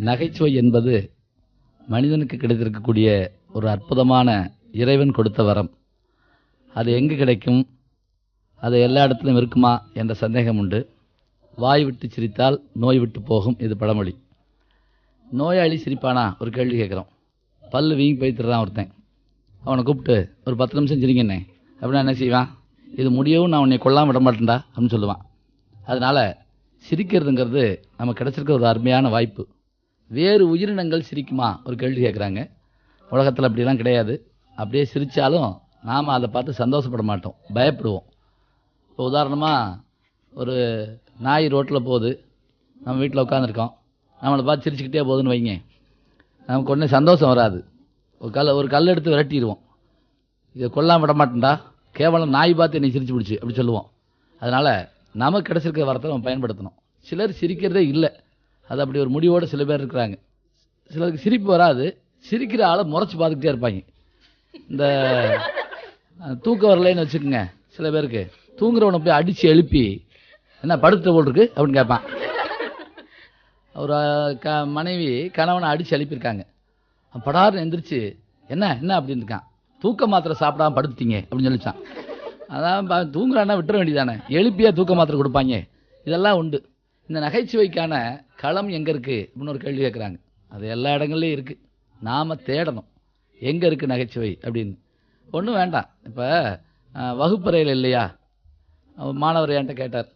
நகைச்சுவை என்பது மனிதனுக்கு கிடைத்திருக்கக்கூடிய ஒரு அற்புதமான இறைவன் கொடுத்த வரம். அது எங்கு கிடைக்கும், அது எல்லா இடத்துலையும் இருக்குமா என்ற சந்தேகம் உண்டு. வாய் விட்டு சிரித்தால் நோய் விட்டு போகும், இது பழமொழி. நோயாளி சிரிப்பானா ஒரு கேள்வி கேட்குறோம். பல்லு வீங்கி போய்த்துறான் ஒருத்தன், அவனை கூப்பிட்டு ஒரு 10 நிமிஷம் சிரிங்கண்ணே அப்படின்னா என்ன செய்வான்? இது முடியவும் நான் உன்னை கொல்லாமல் விட மாட்டேன்டா அப்படின்னு சொல்லுவான். அதனால் சிரிக்கிறதுங்கிறது நமக்கு கிடச்சிருக்க ஒரு அருமையான வாய்ப்பு. வேறு உயிரினங்கள் சிரிக்குமா ஒரு கேள்வி கேட்குறாங்க. உலகத்தில் அப்படிலாம் கிடையாது. அப்படியே சிரித்தாலும் நாம் அதை பார்த்து சந்தோஷப்பட மாட்டோம், பயப்படுவோம். இப்போ உதாரணமாக ஒரு நாய் ரோட்டில் போகுது, நம்ம வீட்டில் உட்காந்துருக்கோம், நம்மளை பார்த்து சிரிச்சுக்கிட்டே போகுதுன்னு வைங்க, நமக்கு ஒன்றும் சந்தோஷம் வராது. ஒரு கல் எடுத்து விரட்டிடுவோம். இதை கொல்லாமல் விட மாட்டேன்டா, கேவலம் நாய் பார்த்து என்னை சிரிச்சு பிடிச்சி அப்படி சொல்லுவோம். அதனால் நமக்கு கிடச்சிருக்கிற வரத்தை நம்ம பயன்படுத்தணும். சிலர் சிரிக்கிறதே இல்லை, அது அப்படி ஒரு முடிவோடு சில பேர் இருக்கிறாங்க. சிலருக்கு சிரிப்பு வராது, சிரிக்கிற ஆளை முறைச்சி பார்த்துக்கிட்டே இருப்பாங்க. இந்த தூக்கம் வரலைன்னு வச்சுக்கோங்க, சில பேருக்கு தூங்குறவனை போய் அடித்து எழுப்பி என்ன படுத்த போல் இருக்கு அப்படின்னு கேட்பான். ஒரு மனைவி கணவனை அடித்து எழுப்பியிருக்காங்க. படார்னு எந்திரிச்சு என்ன என்ன அப்படின்னு இருக்கான். தூக்க மாத்திரை சாப்பிடாம படுத்துட்டீங்க அப்படின்னு சொல்லிச்சான். அதான் தூங்குறான்னா விட்டுற வேண்டியதானே, எழுப்பியா தூக்க மாத்திரை கொடுப்பாங்க. இதெல்லாம் உண்டு. இந்த நகைச்சுவைக்கான களம் எங்கே இருக்குது அப்படின்னு ஒரு கேள்வி கேட்குறாங்க. அது எல்லா இடங்கள்லையும் இருக்குது, நாம் தேடணும் எங்கே இருக்குது நகைச்சுவை அப்படின்னு. ஒன்றும் வேண்டாம். இப்போ வகுப்பறையில் இல்லையா, மாணவர் என்கிட்ட கேட்டார்.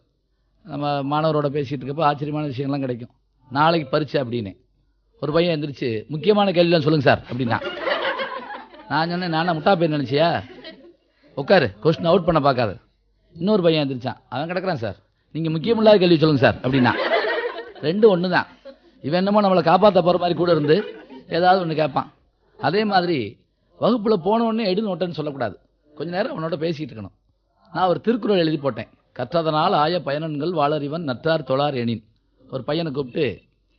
நம்ம மாணவரோட பேசிகிட்டு இருக்கப்போ ஆச்சரியமான விஷயங்கள்லாம் கிடைக்கும். நாளைக்கு பரீட்சை அப்படின்னு ஒரு பையன் எந்திரிச்சு முக்கியமான கேள்விலாம் சொல்லுங்கள் சார் அப்படின்னா. நான் சொன்னேன், நானா முட்டா பேர் நினச்சியா, உட்காரு, கொஸ்டின் அவுட் பண்ண பார்க்காது. இன்னொரு பையன் எந்திரிச்சான், அவன் கிடக்குறான் சார், நீங்கள் முக்கியமில்லாத கேள்வி சொல்லுங்கள் சார் அப்படின்னா. ரெண்டும் ஒன்று தான். இவன் என்னமோ நம்மளை காப்பாற்ற போகிற மாதிரி கூட இருந்து ஏதாவது ஒன்று கேட்பான். அதே மாதிரி வகுப்பில் போனோடனே எடு நோட்டன்னு சொல்லக்கூடாது, கொஞ்சம் நேரம் அவனோட பேசிக்கிட்டு இருக்கணும். நான் ஒரு திருக்குறள் எழுதி போட்டேன். கற்றதனால் ஆய பயனன்கள் வாளறிவன் நற்றார் தொழார் எனின். ஒரு பையனை கூப்பிட்டு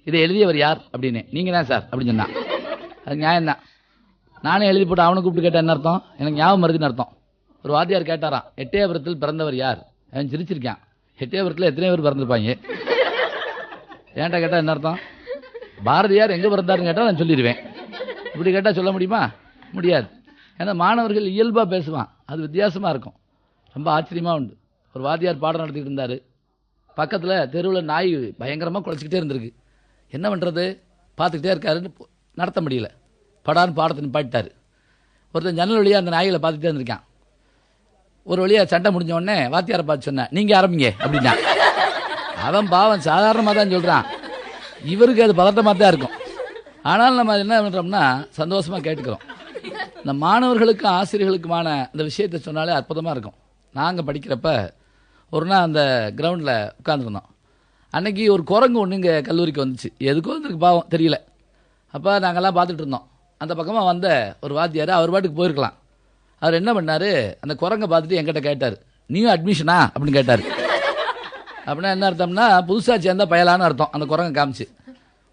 இதை எழுதியவர் யார் அப்படின்னு. நீங்கள் தான் சார் அப்படின்னு சொன்னான். அது நியாயம்தான். நானே எழுதி போட்டு அவனை கூப்பிட்டு கேட்டால் என்ன அர்த்தம்? எனக்கு ஞாபகம் மருதின்னு அர்த்தம். ஒரு வாத்தியார் கேட்டாராம், எட்டயபுரத்தில் பிறந்தவர் யார்? அவன் சிரிச்சிருக்கான். எட்டயபுரத்தில் எத்தனை பேர் பிறந்திருப்பாங்க? ஏன்டா கேட்டால் என்ன அர்த்தம்? பாரதியார் எங்கே பிறந்தாருன்னு கேட்டால் நான் சொல்லிடுவேன். இப்படி கேட்டால் சொல்ல முடியுமா? முடியாது. ஏன்னா மாணவர்கள் இயல்பாக பேசுவான், அது வித்தியாசமாக இருக்கும், ரொம்ப ஆச்சரியமாக உண்டு. ஒரு வாத்தியார் பாடம் நடத்திக்கிட்டு இருந்தார். பக்கத்தில் தெருவில் நாய் பயங்கரமாக குலைச்சிக்கிட்டே இருந்திருக்கு. என்ன பண்ணுறது, பார்த்துக்கிட்டே இருக்காருன்னு நடத்த முடியல. படான்னு பாடத்தை நிப்பாட்டார். ஒருத்தன் ஜன்னல் வழியாக அந்த நாய்களை பார்த்துட்டே இருந்திருக்கான். ஒரு வழியாக சண்டை முடிஞ்ச உடனே வாத்தியாரை பார்த்து சொன்னேன், நீங்கள் ஆரம்பிங்க அப்படின்னா. அவன் பாவம் சாதாரணமாக தான் சொல்கிறான், இவருக்கு அது பதட்டமாக தான் இருக்கும். ஆனாலும் நம்ம என்ன பண்ணுறோம்னா சந்தோஷமாக கேட்டுக்கிறோம். இந்த மாணவர்களுக்கும் ஆசிரியர்களுக்குமான இந்த விஷயத்தை சொன்னாலே அற்புதமாக இருக்கும். நாங்கள் படிக்கிறப்ப ஒரு நாள் அந்த கிரவுண்டில் உட்காந்துருந்தோம். அன்னைக்கு ஒரு குரங்கு ஒன்று இங்கே கல்லூரிக்கு வந்துச்சு. எதுக்கோ வந்துருக்கு பாவம் தெரியல. அப்போ நாங்கள்லாம் பார்த்துட்டு இருந்தோம். அந்த பக்கமாக வந்த ஒரு வாத்தியார் அவர் பாட்டுக்கு போயிருக்கலாம். அவர் என்ன பண்ணார், அந்த குரங்கை பார்த்துட்டு என்கிட்ட கேட்டார், நீயும் அட்மிஷனா அப்படின்னு கேட்டார். அப்படின்னா என்ன அர்த்தம்னா புதுசாக சேர்ந்தா பயலான்னு அர்த்தம். அந்த குரங்கை காமிச்சு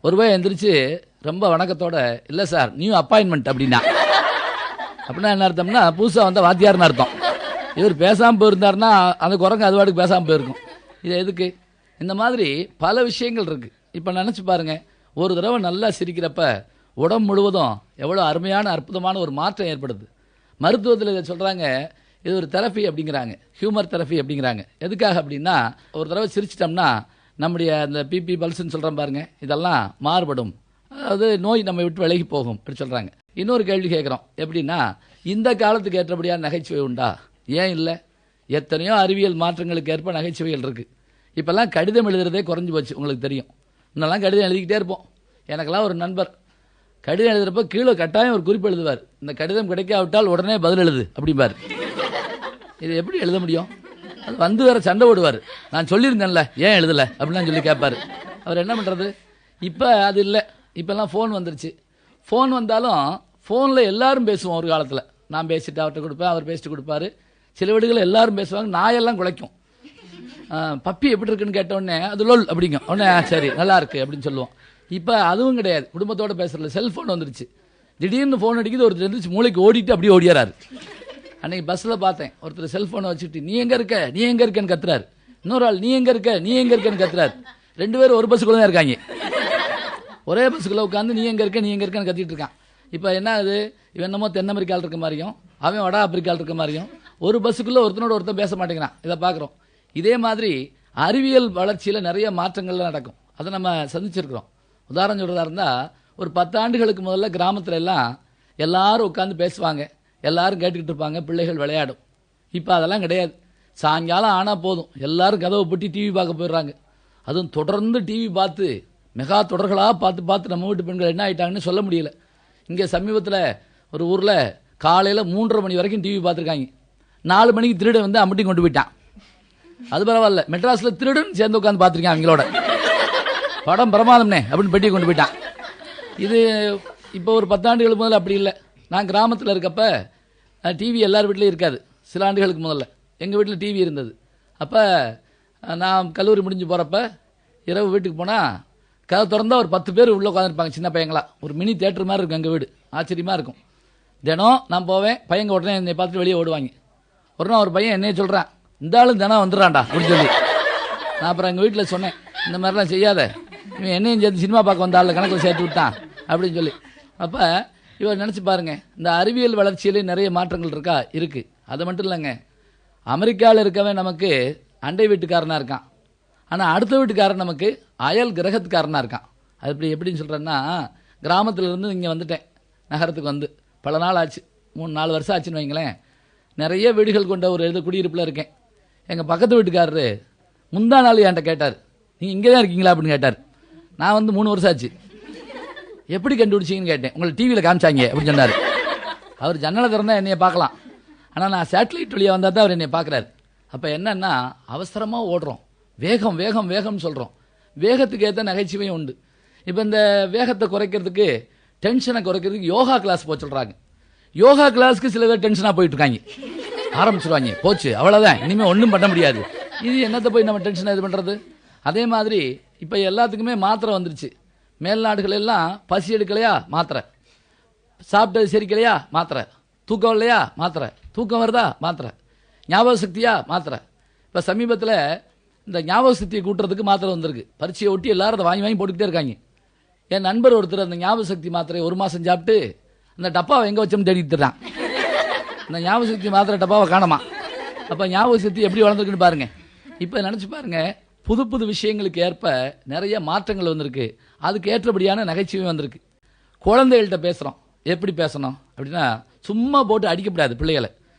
ஒரு பையன் எந்திரிச்சு ரொம்ப வணக்கத்தோட, இல்லை சார் நியூ அப்பாயின்மெண்ட் அப்படின்னா. அப்படின்னா என்ன அர்த்தம்னா புதுசாக வந்த வாத்தியார்னு அர்த்தம். இவர் பேசாமல் போயிருந்தாருன்னா அந்த குரங்கு அது பாட்டுக்கு பேசாமல் போயிருக்கும். இது எதுக்கு? இந்த மாதிரி பல விஷயங்கள் இருக்குது. இப்போ நினச்சி பாருங்கள், ஒரு தடவை நல்லா சிரிக்கிறப்ப உடம்பு முழுவதும் எவ்வளோ அருமையான அற்புதமான ஒரு மாற்றம் ஏற்படுது. மருத்துவத்தில் இதை சொல்கிறாங்க, இது ஒரு தெரப்பி அப்படிங்கிறாங்க, ஹியூமர் தெரப்பி அப்படிங்கிறாங்க. எதுக்காக அப்படின்னா ஒரு தடவை சிரிச்சிட்டோம்னா நம்முடைய அந்த பிபி பல்ஸ்ன்னு சொல்கிறோம் பாருங்க, இதெல்லாம் மாறுபடும், அதாவது நோய் நம்ம விட்டு விலகி போகும் அப்படி சொல்கிறாங்க. இன்னொரு கேள்வி கேட்குறோம், எப்படின்னா இந்த காலத்துக்கு ஏற்றபடியான நகைச்சுவை உண்டா? ஏன் இல்லை? எத்தனையோ அறிவியல் மாற்றங்களுக்கு ஏற்ப நகைச்சுவைகள் இருக்குது. இப்போல்லாம் கடிதம் எழுதுறதே குறைஞ்சி போச்சு, உங்களுக்கு தெரியும். இன்னெல்லாம் கடிதம் எழுதிக்கிட்டே இருப்போம். எனக்கெல்லாம் ஒரு நண்பர் கடிதம் எழுதுகிறப்ப கீழே கட்டாயம் ஒரு குறிப்பு எழுதுவார், இந்த கடிதம் கிடைக்காவிட்டால் உடனே பதில் எழுது அப்படிம்பார். இது எப்படி எழுத முடியும்? அது வந்து வேற சண்டை போடுவார், நான் சொல்லியிருந்தேன்ல ஏன் எழுதலை அப்படின்லாம் சொல்லி கேட்பார். அவர் என்ன பண்ணுறது? இப்போ அது இல்லை. இப்போல்லாம் ஃபோன் வந்துருச்சு. ஃபோன் வந்தாலும் ஃபோனில் எல்லாரும் பேசுவோம். ஒரு காலத்தில் நான் பேசிட்டு அவர்கிட்ட கொடுப்பேன், அவர் பேசிட்டு கொடுப்பாரு. சில வீடுகளில் எல்லாரும் பேசுவாங்க, நாயெல்லாம் குலைக்கும். பப்பி எப்படி இருக்குன்னு கேட்டோடனே அது லொல் அப்படிங்க, உடனே சரி நல்லா இருக்கு அப்படின்னு சொல்லுவோம். இப்போ அதுவும் கிடையாது, குடும்பத்தோடு பேசுறதுல செல்ஃபோன் வந்துருச்சு. திடீர்னு ஃபோன் அடிக்குது, ஒருத்தர் எழுந்திரிச்சு மூளைக்கு ஓடிட்டு அப்படியே ஓடியாராரு. அன்னைக்கு பஸ்ஸில் பார்த்தேன், ஒருத்தர் செல்ஃபோனை வச்சுட்டு நீ எங்கே இருக்க நீ எங்கே இருக்கேன்னு கத்துறாரு. இன்னொரு ஆள் நீ எங்கே இருக்க நீ எங்கே இருக்கேன்னு கத்துறாரு. 2 பேரும் ஒரு பஸ்ஸுக்குள்ள தான் இருக்காங்க. ஒரே பஸ்ஸுக்குள்ளே உட்காந்து நீ எங்கே இருக்க நீ எங்கே இருக்கன்னு கத்திட்டு இருக்கான். இப்போ என்ன ஆகுது, இவன் என்னமோ தென் அமெரிக்காவில் இருக்க மாதிரியும் அவன் வட ஆப்பிரிக்காவில் இருக்க மாதிரியும் ஒரு பஸ்ஸுக்குள்ளே ஒருத்தனோட ஒருத்தன் பேச மாட்டேங்கிறான். இதை பார்க்குறோம். இதே மாதிரி அறிவியல் வளர்ச்சியில் நிறைய மாற்றங்கள்லாம் நடக்கும். அதை நம்ம சந்திச்சிருக்கிறோம். உதாரணம் சொல்கிறதா இருந்தால், ஒரு 10 ஆண்டுகளுக்கு முதல்ல கிராமத்தில் எல்லாம் எல்லாரும் உட்காந்து பேசுவாங்க, எல்லாரும் கேட்டுக்கிட்டு இருப்பாங்க, பிள்ளைகள் விளையாடும். இப்போ அதெல்லாம் கிடையாது. சாயங்காலம் ஆனால் போதும் எல்லாரும் கதவை பூட்டி டிவி பார்க்க போயிடுறாங்க. அதுவும் தொடர்ந்து டிவி பார்த்து மெகா தொடர்களாக பார்த்து பார்த்து நம்ம வீட்டு பெண்கள் என்ன ஆகிட்டாங்கன்னு சொல்ல முடியல. இங்கே சமீபத்தில் ஒரு ஊரில் காலையில் 3:30 மணி வரைக்கும் டிவி பார்த்துருக்காங்க. 4 மணிக்கு திருடன் வந்து அம்மட்டி கொண்டு போயிட்டான். அது பரவாயில்ல, மெட்ராஸில் திருடன் சேர்ந்து உட்காந்து பார்த்துருக்கேன். அவங்களோட படம் பிரமாதம்னே அப்படின்னு பெட்டியை கொண்டு போயிட்டான். இது இப்போ ஒரு 10 ஆண்டுகளுக்கு முதல்ல அப்படி இல்லை. நான் கிராமத்தில் இருக்கப்ப டிவி எல்லார் வீட்லேயும் இருக்காது. சில ஆண்டுகளுக்கு முதல்ல எங்கள் வீட்டில் டிவி இருந்தது. அப்போ நான் கல்லூரி முடிஞ்சு போகிறப்ப இரவு வீட்டுக்கு போனால் கதை திறந்தால் ஒரு 10 பேர் உள்ளே உட்காந்துருப்பாங்க, சின்ன பையங்களா. ஒரு மினி தேட்டர் மாதிரி இருக்கும் எங்கள் வீடு. ஆச்சரியமாக இருக்கும். தினம் நான் போவேன், பையங்க உடனே என்னை பார்த்துட்டு வெளியே ஓடுவாங்க. ஒரு நாள் ஒரு பையன் என்னைய சொல்கிறான், இந்த ஆளும் தினம் வந்துடுறான்டா அப்படின்னு சொல்லி. நான் அப்புறம் எங்கள் வீட்டில் சொன்னேன், இந்த மாதிரிலாம் செய்யாத, இவன் என்னையும் சேர்த்து சினிமா பார்க்க வந்த ஆளில் கணக்கில் சேர்த்து விட்டான் அப்படின்னு சொல்லி. அப்போ இவர் நினச்சி பாருங்க, இந்த அறிவியல் வளர்ச்சியிலே நிறைய மாற்றங்கள் இருக்கா? இருக்குது. அது மட்டும் இல்லைங்க, அமெரிக்காவில் இருக்கவன் நமக்கு அண்டை வீட்டுக்காரனாக இருக்கான். ஆனால் அடுத்த வீட்டுக்காரன் நமக்கு அயல் கிரகத்துக்காரனாக இருக்கான். அது இப்படி எப்படின்னு சொல்கிறேன்னா, கிராமத்திலேருந்து இங்கே வந்துட்டேன், நகரத்துக்கு வந்து பல நாள் ஆச்சு, 3-4 வருஷம் ஆச்சுன்னு வைங்களேன். நிறைய வீடுகள் கொண்ட ஒரு குடியிருப்பில் இருக்கேன். எங்கள் பக்கத்து வீட்டுக்காரரு முந்தா நாள் என்கிட்ட கேட்டார், நீங்கள் இங்கே தான் இருக்கீங்களா அப்படின்னு கேட்டார். நான் வந்து 3 வருஷம் ஆச்சு. எப்படி கண்டுபிடிச்சிங்கன்னு கேட்டேன். உங்களை டிவியில் காமிச்சாங்க அப்படின்னு சொன்னார். அவர் ஜன்னலை திறந்தால் என்னையை பார்க்கலாம், ஆனால் நான் சேட்டலைட் வழியாக வந்தால் தான் அவர் என்னை பார்க்குறாரு. அப்போ என்னன்னா, அவசரமாக ஓடுறோம், வேகம் வேகம் வேகம்னு சொல்கிறோம். வேகத்துக்கு ஏற்ற நகைச்சுவையும் உண்டு. இப்போ இந்த வேகத்தை குறைக்கிறதுக்கு, டென்ஷனை குறைக்கிறதுக்கு யோகா கிளாஸ் போக சொல்கிறாங்க. யோகா கிளாஸ்க்கு சில பேர் டென்ஷனாக போயிட்டு இருக்காங்க, ஆரம்பிச்சிருவாங்க, போச்சு அவ்வளோதான், இனிமேல் ஒன்றும் பண்ண முடியாது. இது என்னத்தை போய் நம்ம டென்ஷனை இது பண்ணுறது? அதே மாதிரி இப்போ எல்லாத்துக்குமே மாத்திரை வந்துருச்சு. மேல்நாடுகள் எல்லாம் பசி எடுக்கலையா மாத்திரை, சாப்பிட்டது செரிக்கலையா மாத்திரை, தூக்கம் இல்லையா மாத்திரை, தூக்கம் வருதா மாத்திரை, ஞாபக சக்தியா மாத்திரை. இப்போ சமீபத்தில் இந்த ஞாபக சக்தியை கூட்டுறதுக்கு மாத்திரை வந்திருக்கு. பரீட்சையை ஒட்டி எல்லாரும் அதை வாங்கி வாங்கி போட்டுக்கிட்டே இருக்காங்க. என் நண்பர் ஒருத்தர் அந்த ஞாபக சக்தி மாத்திரை 1 மாதம் சாப்பிட்டு அந்த டப்பாவை எங்கே வச்சோம்னு தேடிட்டு இருக்கான். இந்த ஞாபக சக்தி மாத்திரை டப்பாவை காணமா. அப்போ ஞாபக சக்தி எப்படி வளர்ந்துருக்குன்னு பாருங்க. இப்போ நினச்சி பாருங்க, புது புது விஷயங்களுக்கு ஏற்ப நிறைய மாற்றங்கள் வந்திருக்கு. அதுக்கு ஏற்றபடியான நகைச்சுவை வந்திருக்கு. குழந்தைகள்கிட்ட பேசுகிறோம், எப்படி பேசணும் அப்படின்னா, சும்மா போட்டு அடிக்கப்படாது. பிள்ளைகளை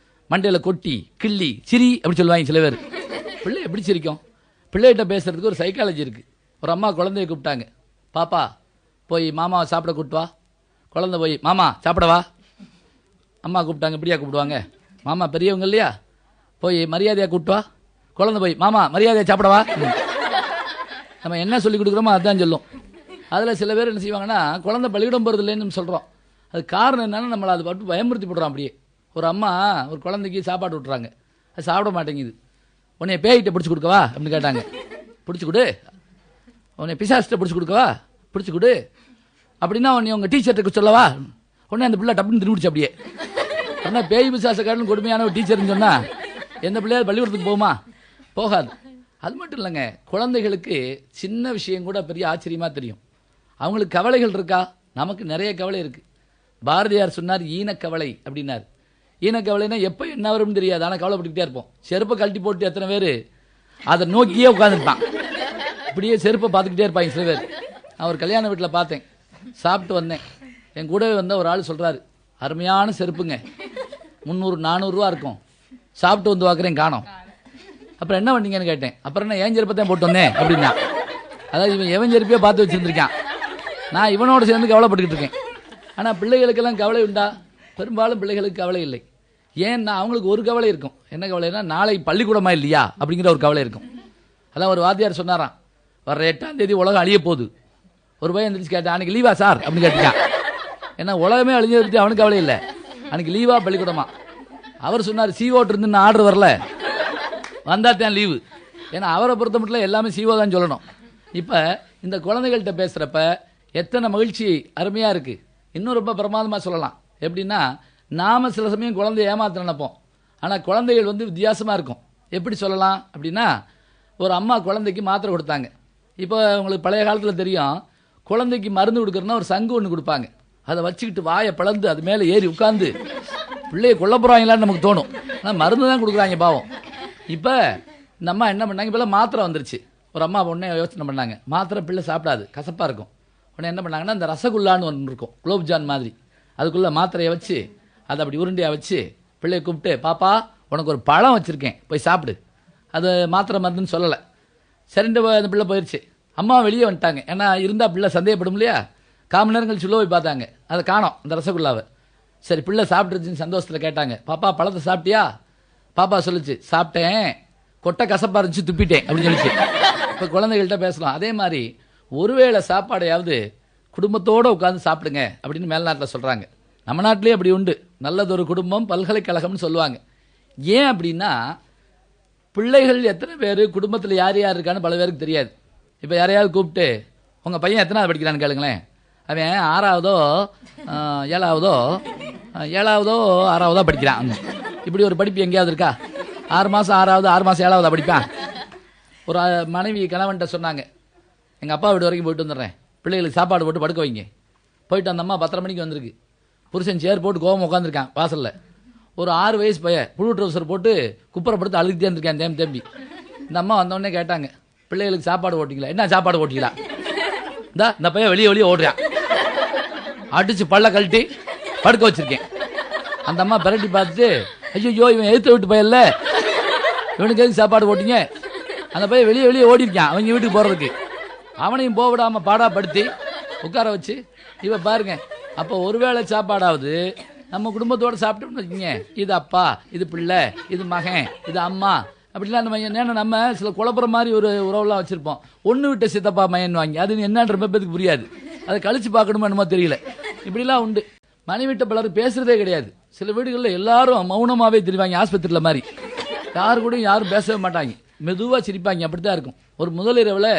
மண்டையில் கொட்டி கிள்ளி சிரி அப்படி சொல்லுவாங்க சில பேர். பிள்ளை எப்படி சிரிக்கும்? பிள்ளைகிட்ட பேசுறதுக்கு ஒரு சைக்காலஜி இருக்குது. ஒரு அம்மா குழந்தைய கூப்பிட்டாங்க, பாப்பா போய் மாமாவை சாப்பிட கூப்பிட்டு வா. குழந்தை போய், மாமா சாப்பிடவா. அம்மா கூப்பிட்டாங்க, இப்படியா கூப்பிடுவாங்க? மாமா பெரியவங்க இல்லையா, போய் மரியாதையாக கூப்பிட்டு வா. குழந்தை போய், மாமா மரியாதையை சாப்பிடவா. நம்ம என்ன சொல்லி கொடுக்குறோமோ அதுதான் சொல்லும். அதில் சில பேர் என்ன செய்வாங்கன்னா, குழந்தை பள்ளிக்கூடம் போகிறது இல்லைன்னு சொல்கிறோம். அது காரணம் என்னன்னா, நம்மளை அதை பட்டு பயமுறுத்தி போடுறோம். அப்படியே ஒரு அம்மா ஒரு குழந்தைக்கு சாப்பாடு விட்டுறாங்க, அது சாப்பிட மாட்டேங்குது. உன்னை பேய்கிட்ட பிடிச்சி கொடுக்கவா அப்படின்னு கேட்டாங்க. பிடிச்சி கொடு. உன்னை பிசாசிட்ட பிடிச்சி கொடுக்கவா, பிடிச்சி கொடு அப்படின்னா உன்னை உங்கள் டீச்சர்கிட்ட சொல்லவா. உடனே அந்த பிள்ளை டப்புன்னு திரும்பிடுச்சு. அப்படியே உடனே பேய் பிசாசை காட்டிலும் கொடுமையான ஒரு டீச்சர்னு சொன்னால் எந்த பிள்ளையாவது பள்ளிக்கூடத்துக்கு போகுமா? போகாது. அது மட்டும் இல்லைங்க, குழந்தைகளுக்கு சின்ன விஷயம் கூட பெரிய ஆச்சரியமாக தெரியும். அவங்களுக்கு கவலைகள் இருக்கா? நமக்கு நிறைய கவலை இருக்குது. பாரதியார் சொன்னார், ஈனக்கவலை அப்படின்னார். ஈனக்கவலைனா எப்போ என்ன வரும்னு தெரியாது, ஆனால் கவலைப்பட்டுக்கிட்டே இருப்போம். செருப்பை கழட்டி போட்டு எத்தனை பேர் அதை நோக்கியே உட்காந்துருப்பான். இப்படியே செருப்பை பார்த்துக்கிட்டே இருப்பாங்க சில பேர். நான் ஒரு கல்யாண வீட்டில் பார்த்தேன், சாப்பிட்டு வந்தேன். என் கூடவே வந்த ஒரு ஆள் சொல்கிறாரு, அருமையான செருப்புங்க, 300-400 ரூபா இருக்கும், சாப்பிட்டு வந்து பார்க்குறேன் காணோம். அப்புறம் என்ன பண்ணீங்கன்னு கேட்டேன். அப்புறம் என்ன, ஏன் செருப்பை தான் போட்டு வந்தேன் அப்படின்னா. அதாவது இவன் எவன் செருப்பையே பார்த்து வச்சுருந்துருக்கான். நான் இவனோட சேர்ந்து கவலைப்பட்டுக்கிட்டு இருக்கேன். ஆனால் பிள்ளைகளுக்கெல்லாம் கவலை உண்டா? பெரும்பாலும் பிள்ளைகளுக்கு கவலை இல்லை. ஏன்னா அவங்களுக்கு ஒரு கவலை இருக்கும். என்ன கவலைன்னா, நாளை பள்ளிக்கூடமா இல்லையா அப்படிங்கிற ஒரு கவலை இருக்கும். அதான் ஒரு வாத்தியார் சொன்னாராம், வர 8ஆம் தேதி உலகம் அழிய போகுது. ஒரு பையன் எந்திரிச்சு கேட்டான், அன்னைக்கு லீவா சார் அப்படின்னு கேட்டுக்கான். ஏன்னா உலகமே அழிஞ்சதை பற்றி அவனுக்கு கவலை இல்லை, அன்னைக்கு லீவா பள்ளிக்கூடமா. அவர் சொன்னார், CO இருந்து ஆர்டர் வரல, வந்தாத்தான் லீவு. ஏன்னா அவரை பொறுத்த மட்டும் எல்லாமே CO தான் சொல்லணும். இப்போ இந்த குழந்தைகள்கிட்ட பேசுகிறப்ப எத்தனை மகிழ்ச்சி அருமையாக இருக்குது. இன்னும் ரொம்ப பிரமாதமாக சொல்லலாம். எப்படின்னா, நாம் சில சமயம் குழந்தைய ஏமாற்ற நினைப்போம், ஆனால் குழந்தைகள் வந்து வித்தியாசமாக இருக்கும். எப்படி சொல்லலாம் அப்படின்னா, ஒரு அம்மா குழந்தைக்கு மாத்திரை கொடுத்தாங்க. இப்போ உங்களுக்கு பழைய காலத்தில் தெரியும், குழந்தைக்கு மருந்து கொடுக்குறதுனா ஒரு சங்கு ஒன்று கொடுப்பாங்க. அதை வச்சுக்கிட்டு வாயை பிளந்து அது மேலே ஏறி உட்காந்து பிள்ளையை கொல்ல போகிறாங்களான்னு நமக்கு தோணும். ஆனால் மருந்து தான் கொடுக்குறாங்க பாவம். இப்போ இந்த அம்மா என்ன பண்ணாங்க, இப்போல்லாம் மாத்திரை வந்துருச்சு. ஒரு அம்மா உடனே யோசனை பண்ணாங்க, மாத்திரை பிள்ளை சாப்பிடாது, கசப்பாக இருக்கும். உடனே என்ன பண்ணாங்கன்னா, இந்த ரசகுல்லான்னு ஒன்று இருக்கும், குலோப்ஜான் மாதிரி, அதுக்குள்ளே மாத்திரையை வச்சு அதை அப்படி உருண்டையாக வச்சு பிள்ளையை கூப்பிட்டு, பாப்பா உனக்கு ஒரு பழம் வச்சுருக்கேன், போய் சாப்பிடு. அது மாத்திரை மருந்துன்னு சொல்லலை. சரிண்டு அந்த பிள்ளை போயிடுச்சு. அம்மா வெளியே வந்துட்டாங்க. ஏன்னா இருந்தால் பிள்ளை சந்தேகப்படும் இல்லையா. காமணி நேரம் கழிச்சு போய் பார்த்தாங்க, அதை காணோம் அந்த ரசகுல்லாவை. சரி பிள்ளை சாப்பிட்டுருச்சுன்னு சந்தோஷத்தில் கேட்டாங்க, பாப்பா பழத்தை சாப்பிட்டியா? பாப்பா சொல்லிச்சு, சாப்பிட்டேன், கொட்டை கசப்பாக இருந்துச்சு, துப்பிட்டேன் அப்படின்னு சொல்லிச்சு. இப்போ குழந்தைகள்கிட்ட பேசலாம். அதே மாதிரி ஒருவேளை சாப்பாடையாவது குடும்பத்தோடு உட்காந்து சாப்பிடுங்க அப்படின்னு மேல்நாட்டில் சொல்கிறாங்க. நம்ம நாட்டிலே அப்படி உண்டு. நல்லதொரு குடும்பம் பல்கலைக்கழகம்னு சொல்லுவாங்க. ஏன் அப்படின்னா, பிள்ளைகள் எத்தனை பேர் குடும்பத்தில் யார் யார் இருக்கான்னு பல பேருக்கு தெரியாது. இப்போ யாரையாவது கூப்பிட்டு, உங்கள் பையன் எத்தனாவது படிக்கிறான்னு கேளுங்களேன். அவன் 6ஆவதோ 7ஆவதோ 6ஆவதோ படிக்கிறான். இப்படி ஒரு படிப்பு எங்கேயாவது இருக்கா? 6 மாதம் 6ஆவது 6 மாதம் 7ஆவதா படிப்பான்? ஒரு மனைவி கணவன்கிட்ட சொன்னாங்க, எங்கள் அப்பா வீடு வரைக்கும் போயிட்டு வந்துடுறேன், பிள்ளைகளுக்கு சாப்பாடு போட்டு படுக்க வைங்க. போயிட்டு அந்த அம்மா 10:30 மணிக்கு வந்திருக்கு. புருஷன் சேர் போட்டு கோவம் உட்காந்துருக்கான் வாசலில். ஒரு 6 வயசு பையன் புழு ட்ரௌசர் போட்டு குப்பரைப்படுத்து அழுகிட்டே இருந்திருக்கேன் தேம்பி. இந்த அம்மா வந்தோடனே கேட்டாங்க, பிள்ளைகளுக்கு சாப்பாடு ஓட்டிக்கலாம்? என்ன சாப்பாடு ஓட்டிக்கலாம்? இந்த பையன் வெளியே ஓடுறான், அடிச்சு பல்ல கழட்டி படுக்க வச்சிருக்கேன். அந்த அம்மா பிரட்டி பார்த்துட்டு, ஐயோ இவன் எழுத்து விட்டு பையன்ல, இவனுக்கு எதுக்கு சாப்பாடு ஓட்டிங்க? அந்த பையன் வெளியே ஓடிருக்கான் அவங்க வீட்டுக்கு போகிறதுக்கு. அவனையும் போக விடாமல் பாடாப்படுத்தி உட்கார வச்சு, இவன் பாருங்க. அப்போ ஒருவேளை சாப்பாடாவது நம்ம குடும்பத்தோடு சாப்பிட்டோம்னு வச்சுக்கோங்க, இது அப்பா, இது பிள்ளை, இது மகன், இது அம்மா, அப்படிலாம் நம்ம சில குழப்புற மாதிரி ஒரு உறவுலாம் வச்சுருப்போம். ஒன்று விட்ட சித்தப்பா மையன் வாங்கி, அது என்னன்ற பேருக்கு புரியாது, அதை கழிச்சு பார்க்கணுமோ என்னமோ தெரியல. இப்படிலாம் உண்டு. மனைவிட்ட பலர் பேசுகிறதே கிடையாது. சில வீடுகளில் எல்லாரும் மௌனமாகவே தெரிவாங்க, ஆஸ்பத்திரியில் மாதிரி. யாரு கூட யாரும் பேசவே மாட்டாங்க, மெதுவாக சிரிப்பாங்க. அப்படி தான் இருக்கும். ஒரு முதலிரவில்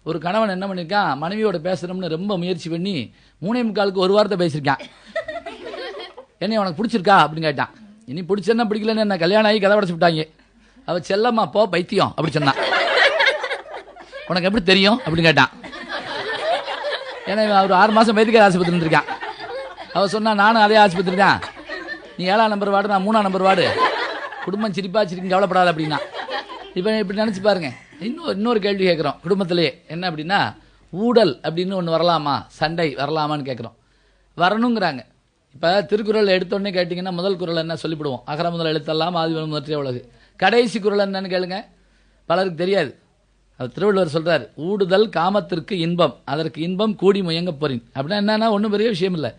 ஒரு கணவன் என்ன பண்ணியிருக்கான், மனைவியோட பேசுகிறோம்னு ரொம்ப முயற்சி பண்ணி 3:45க்கு ஒரு வாரத்தை பேசியிருக்கான். என்ன உனக்கு பிடிச்சிருக்கா அப்படின்னு கேட்டான். இனி பிடிச்சேன்னா பிடிக்கலன்னு என்ன கல்யாணம் ஆகி கதை உடச்சு விட்டாங்க. அவள் செல்லம்மா போ பைத்தியம் அப்படி சொன்னான். உனக்கு எப்படி தெரியும் அப்படின்னு கேட்டான். ஏன்னா அவர் 6 மாதம் வைத்தியர் ஆஸ்பத்திரி இருக்கான். அவள் சொன்னா, நானும் அதே ஆஸ்பத்திரி தான், நீ 7ஆம் நம்பர் வார்டு, நான் 3ஆம் நம்பர் வார்டு, குடும்பம் சிரிப்பா சிரிக்கும், கவலைப்படாது அப்படின்னா. இப்போ இப்படி நினச்சி பாருங்க. இன்னொரு கேள்வி கேட்குறோம் குடும்பத்திலேயே. என்ன அப்படின்னா, ஊடல் அப்படின்னு ஒன்று வரலாமா, சண்டை வரலாமான்னு கேட்குறோம். வரணுங்கிறாங்க. இப்போ திருக்குறள் எடுத்தோடனே கேட்டிங்கன்னா முதல் குறள் என்ன சொல்லிவிடுவோம், அகர முதல் எழுத்தெல்லாம் ஆதிவன் முதற்றிய உலகு. கடைசி குறள் என்னன்னு கேளுங்க, பலருக்கு தெரியாது. அது திருவள்ளுவர் சொல்கிறார், ஊடுதல் காமத்திற்கு இன்பம், அதற்கு இன்பம் கூடி முயங்க போறின். அப்படின்னா என்னன்னா, ஒன்றும் பெரிய விஷயம் இல்லை.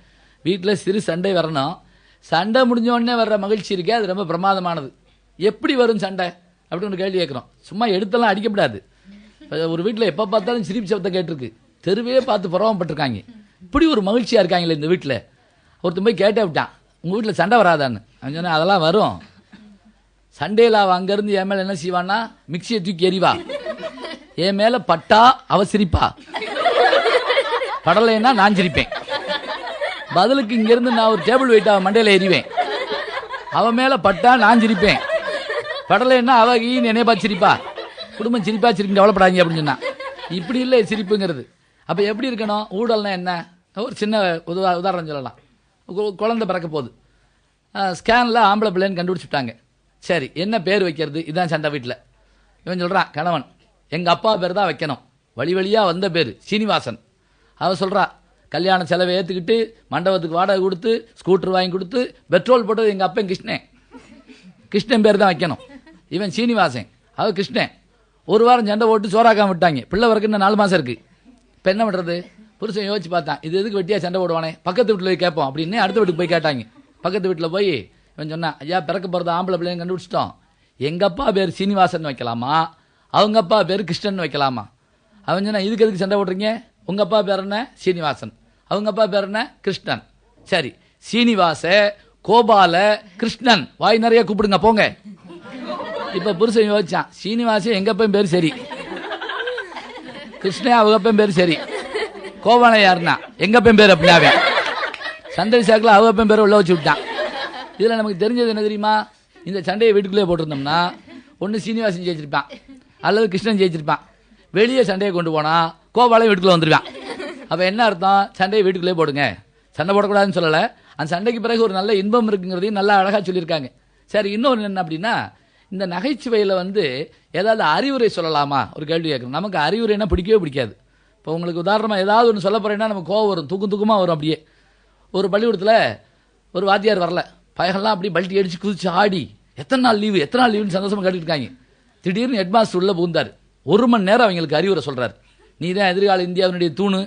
வீட்டில் சிறு சண்டை வரணும், சண்டை முடிஞ்ச உடனே வர்ற மகிழ்ச்சி இருக்கே, அது ரொம்ப பிரமாதமானது. எப்படி வரும் சண்டை அப்படின்னு ஒரு கேள்வி கேட்குறோம். சும்மா எடுத்தெல்லாம் அடிக்கப்படாது. ஒரு வீட்டில் எப்போ பார்த்தாலும் சிரிப்பு சப்தம் கேட்டிருக்கு, தெருவே பார்த்து புறவப்பட்டிருக்காங்க. இப்படி ஒரு மகிழ்ச்சியாக இருக்காங்களே இந்த வீட்டில். ஒருத்தன் போய் கேட்டே விட்டான், உங்கள் வீட்டில் சண்டை வராதான்னு. அவன் சொன்னா, அதெல்லாம் வரும். சண்டையில் அவள் அங்கேருந்து என் மேலே என்ன செய்வான்னா, மிக்சியை தூக்கி எறிவா. என் மேலே பட்டா அவ சிரிப்பா, படலைன்னா நான் சிரிப்பேன். பதிலுக்கு இங்கேருந்து நான் ஒரு டேபிள் வெயிட் அவன் மண்டையில் எறிவேன். அவன் மேலே பட்டா நான் சிரிப்பேன், படலைன்னா அவ என்னைய பார்த்து சிரிப்பா. குடும்பம் சிரிப்பா சிரிப்பு டெவலப்படாங்க அப்படின்னு சொன்னான். இப்படி இல்லை சிரிப்புங்கிறது. அப்போ எப்படி இருக்கணும்? ஊழல்னா என்ன? ஒரு சின்ன உதாரணம் சொல்லலாம். குழந்தை பிறக்க போகுது, ஸ்கேனில் ஆம்பளை பிள்ளைன்னு கண்டுபிடிச்சிட்டாங்க. சரி என்ன பேர் வைக்கிறது? இதுதான் சண்டை வீட்டில். இவன் சொல்கிறான், கணவன், எங்கள் அப்பா பேர் தான் வைக்கணும், வழியாக வந்த பேர் சீனிவாசன். அவள் சொல்கிறா, கல்யாண செலவை ஏற்றுக்கிட்டு மண்டபத்துக்கு வாடகை கொடுத்து ஸ்கூட்டர் வாங்கி கொடுத்து பெட்ரோல் போட்டது எங்கள் அப்பன் கிருஷ்ணன் பேர் தான் வைக்கணும். இவன் சீனிவாசன், அவள் கிருஷ்ணன். ஒரு வாரம் சண்டை போட்டு சோறாக்காம விட்டாங்க. பிள்ளை வரைக்கும் இன்னும் 4 மாதம் இருக்குது. இப்போ என்ன பண்ணுறது? புருஷன் யோசிச்சு பார்த்தான், இது எதுக்கு வெட்டியாக சண்டை போடுவானே, பக்கத்து வீட்டில் போய் கேட்போம் அப்படின்னு அடுத்த வீட்டுக்கு போய் கேட்டாங்க. பக்கத்து வீட்டில் போய் இவன் சொன்னான், ஐயா பிறக்க போகிறது ஆம்பளை பிள்ளைன்னு கண்டுபிடிச்சிட்டோம், எங்கள் அப்பா பேர் சீனிவாசன் வைக்கலாமா, அவங்க அப்பா பேர் கிருஷ்ணன் வைக்கலாமா? அவன் சொன்னா, இதுக்கு எதுக்கு சண்டை போடுறீங்க, உங்கள் அப்பா பேர் என்ன சீனிவாசன், அவங்க அப்பா பேர் என்ன கிருஷ்ணன். சரி சீனிவாச கோபால கிருஷ்ணன் வாய் நிறைய கூப்பிடுங்க போங்க. இப்போ புருஷன் யோசிச்சான், சீனிவாசன் எங்கள் அப்பன் பேர் சரி, கிருஷ்ணன் அவங்க அப்பன் பேர் சரி, கோபாலம் யாருன்னா எங்க அப்பன் பேர் அப்படின்னாவே. சண்டை சாக்கில் அவங்க அப்பன் பேரை உள்ள வச்சு விட்டான். இதில் நமக்கு தெரிஞ்சது என்ன தெரியுமா? இந்த சண்டையை வீட்டுக்குள்ளே போட்டிருந்தோம்னா ஒன்று சீனிவாசன் ஜெயிச்சிருப்பான் அல்லது கிருஷ்ணன் ஜெயிச்சிருப்பான். வெளியே சண்டையை கொண்டு போனால் கோபாலம் வீட்டுக்குள்ளே வந்துடுவான். அப்போ என்ன அர்த்தம்? சண்டையை வீட்டுக்குள்ளே போடுங்க, சண்டை போடக்கூடாதுன்னு சொல்லலை. அந்த சண்டைக்கு பிறகு ஒரு நல்ல இன்பம் இருக்குங்கிறதையும் நல்லா அழகாக சொல்லியிருக்காங்க. சரி, இன்னொன்று என்ன அப்படின்னா, இந்த நகைச்சுவையில் ஏதாவது அறிவுரை சொல்லலாமா ஒரு கேள்வி கேட்குறோம். நமக்கு அறிவுரைனா பிடிக்கவே பிடிக்காது. இப்போ உங்களுக்கு உதாரணமாக ஏதாவது ஒன்று சொல்ல போகிறேன்னா நமக்கு கோவம் வரும், தூக்கமாக வரும். அப்படியே ஒரு பள்ளிக்கூடத்தில் ஒரு வாத்தியார் வரல, பயங்கள்லாம் அப்படி பல்ட்டி அடித்து குதிச்சு ஆடி எத்தனை நாள் லீவுன்னு சந்தோஷமாக கேட்டுட்டு இருக்காங்க. திடீர்னு ஹெட்மாஸ்டர் உள்ள புகுந்தார். 1 மணி நேரம் அவங்களுக்கு அறிவுரை சொல்கிறார். நீ தான் எதிர்கால இந்தியாவினுடைய தூணு,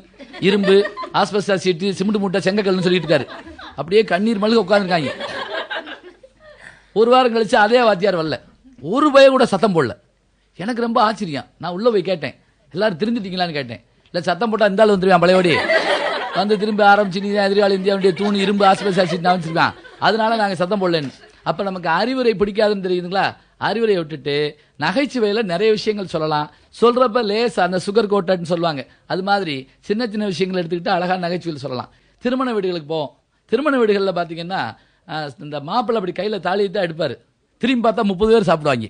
இரும்பு, ஆஸ்பெஸ்டாஸ் சீட்டு, சிமெண்ட் மூட்டை, செங்கக்கல்னு சொல்லிட்டு இருக்காரு. அப்படியே கண்ணீர் மல்க உட்காந்துருக்காங்க. ஒரு வாரம் கழிச்சு அதே வாத்தியார் வரல, ஒரு பய கூட சத்தம் போடல. எனக்கு ரொம்ப ஆச்சரியம். நான் உள்ளே போய் கேட்டேன், எல்லாரும் திருந்துட்டீங்களான்னு கேட்டேன். இல்லை, சத்தம் போட்டால் இருந்தாலும் வந்துருவேன் பழையபடி வந்து திரும்பி ஆரம்பிச்சு, நீ தான் எதிர்கால இந்தியாவுடைய தூண், இரும்பு, ஆஸ்பெஸ்டாஸ் சீட்டு நான் வச்சிருக்கேன், அதனால நாங்கள் சத்தம் போடலன்னு. அப்போ நமக்கு அறிவுரை பிடிக்காதுன்னு தெரியுதுங்களா? அறிவுரையை விட்டுட்டு நகைச்சுவையில் நிறைய விஷயங்கள் சொல்லலாம். சொல்கிறப்ப லேஸ் அந்த சுகர் கோட்டட்னு சொல்லுவாங்க, அது மாதிரி சின்ன சின்ன விஷயங்கள் எடுத்துக்கிட்டு அழகாக நகைச்சுவையில் சொல்லலாம். திருமண வீடுகளுக்கு போவோம். திருமண வீடுகளில் பார்த்தீங்கன்னா இந்த மாப்பிள்ளை அப்படி கையில் தாலி தான் எடுப்பார். திரும்பி பார்த்தா 30 பேர் சாப்பிடுவாங்க.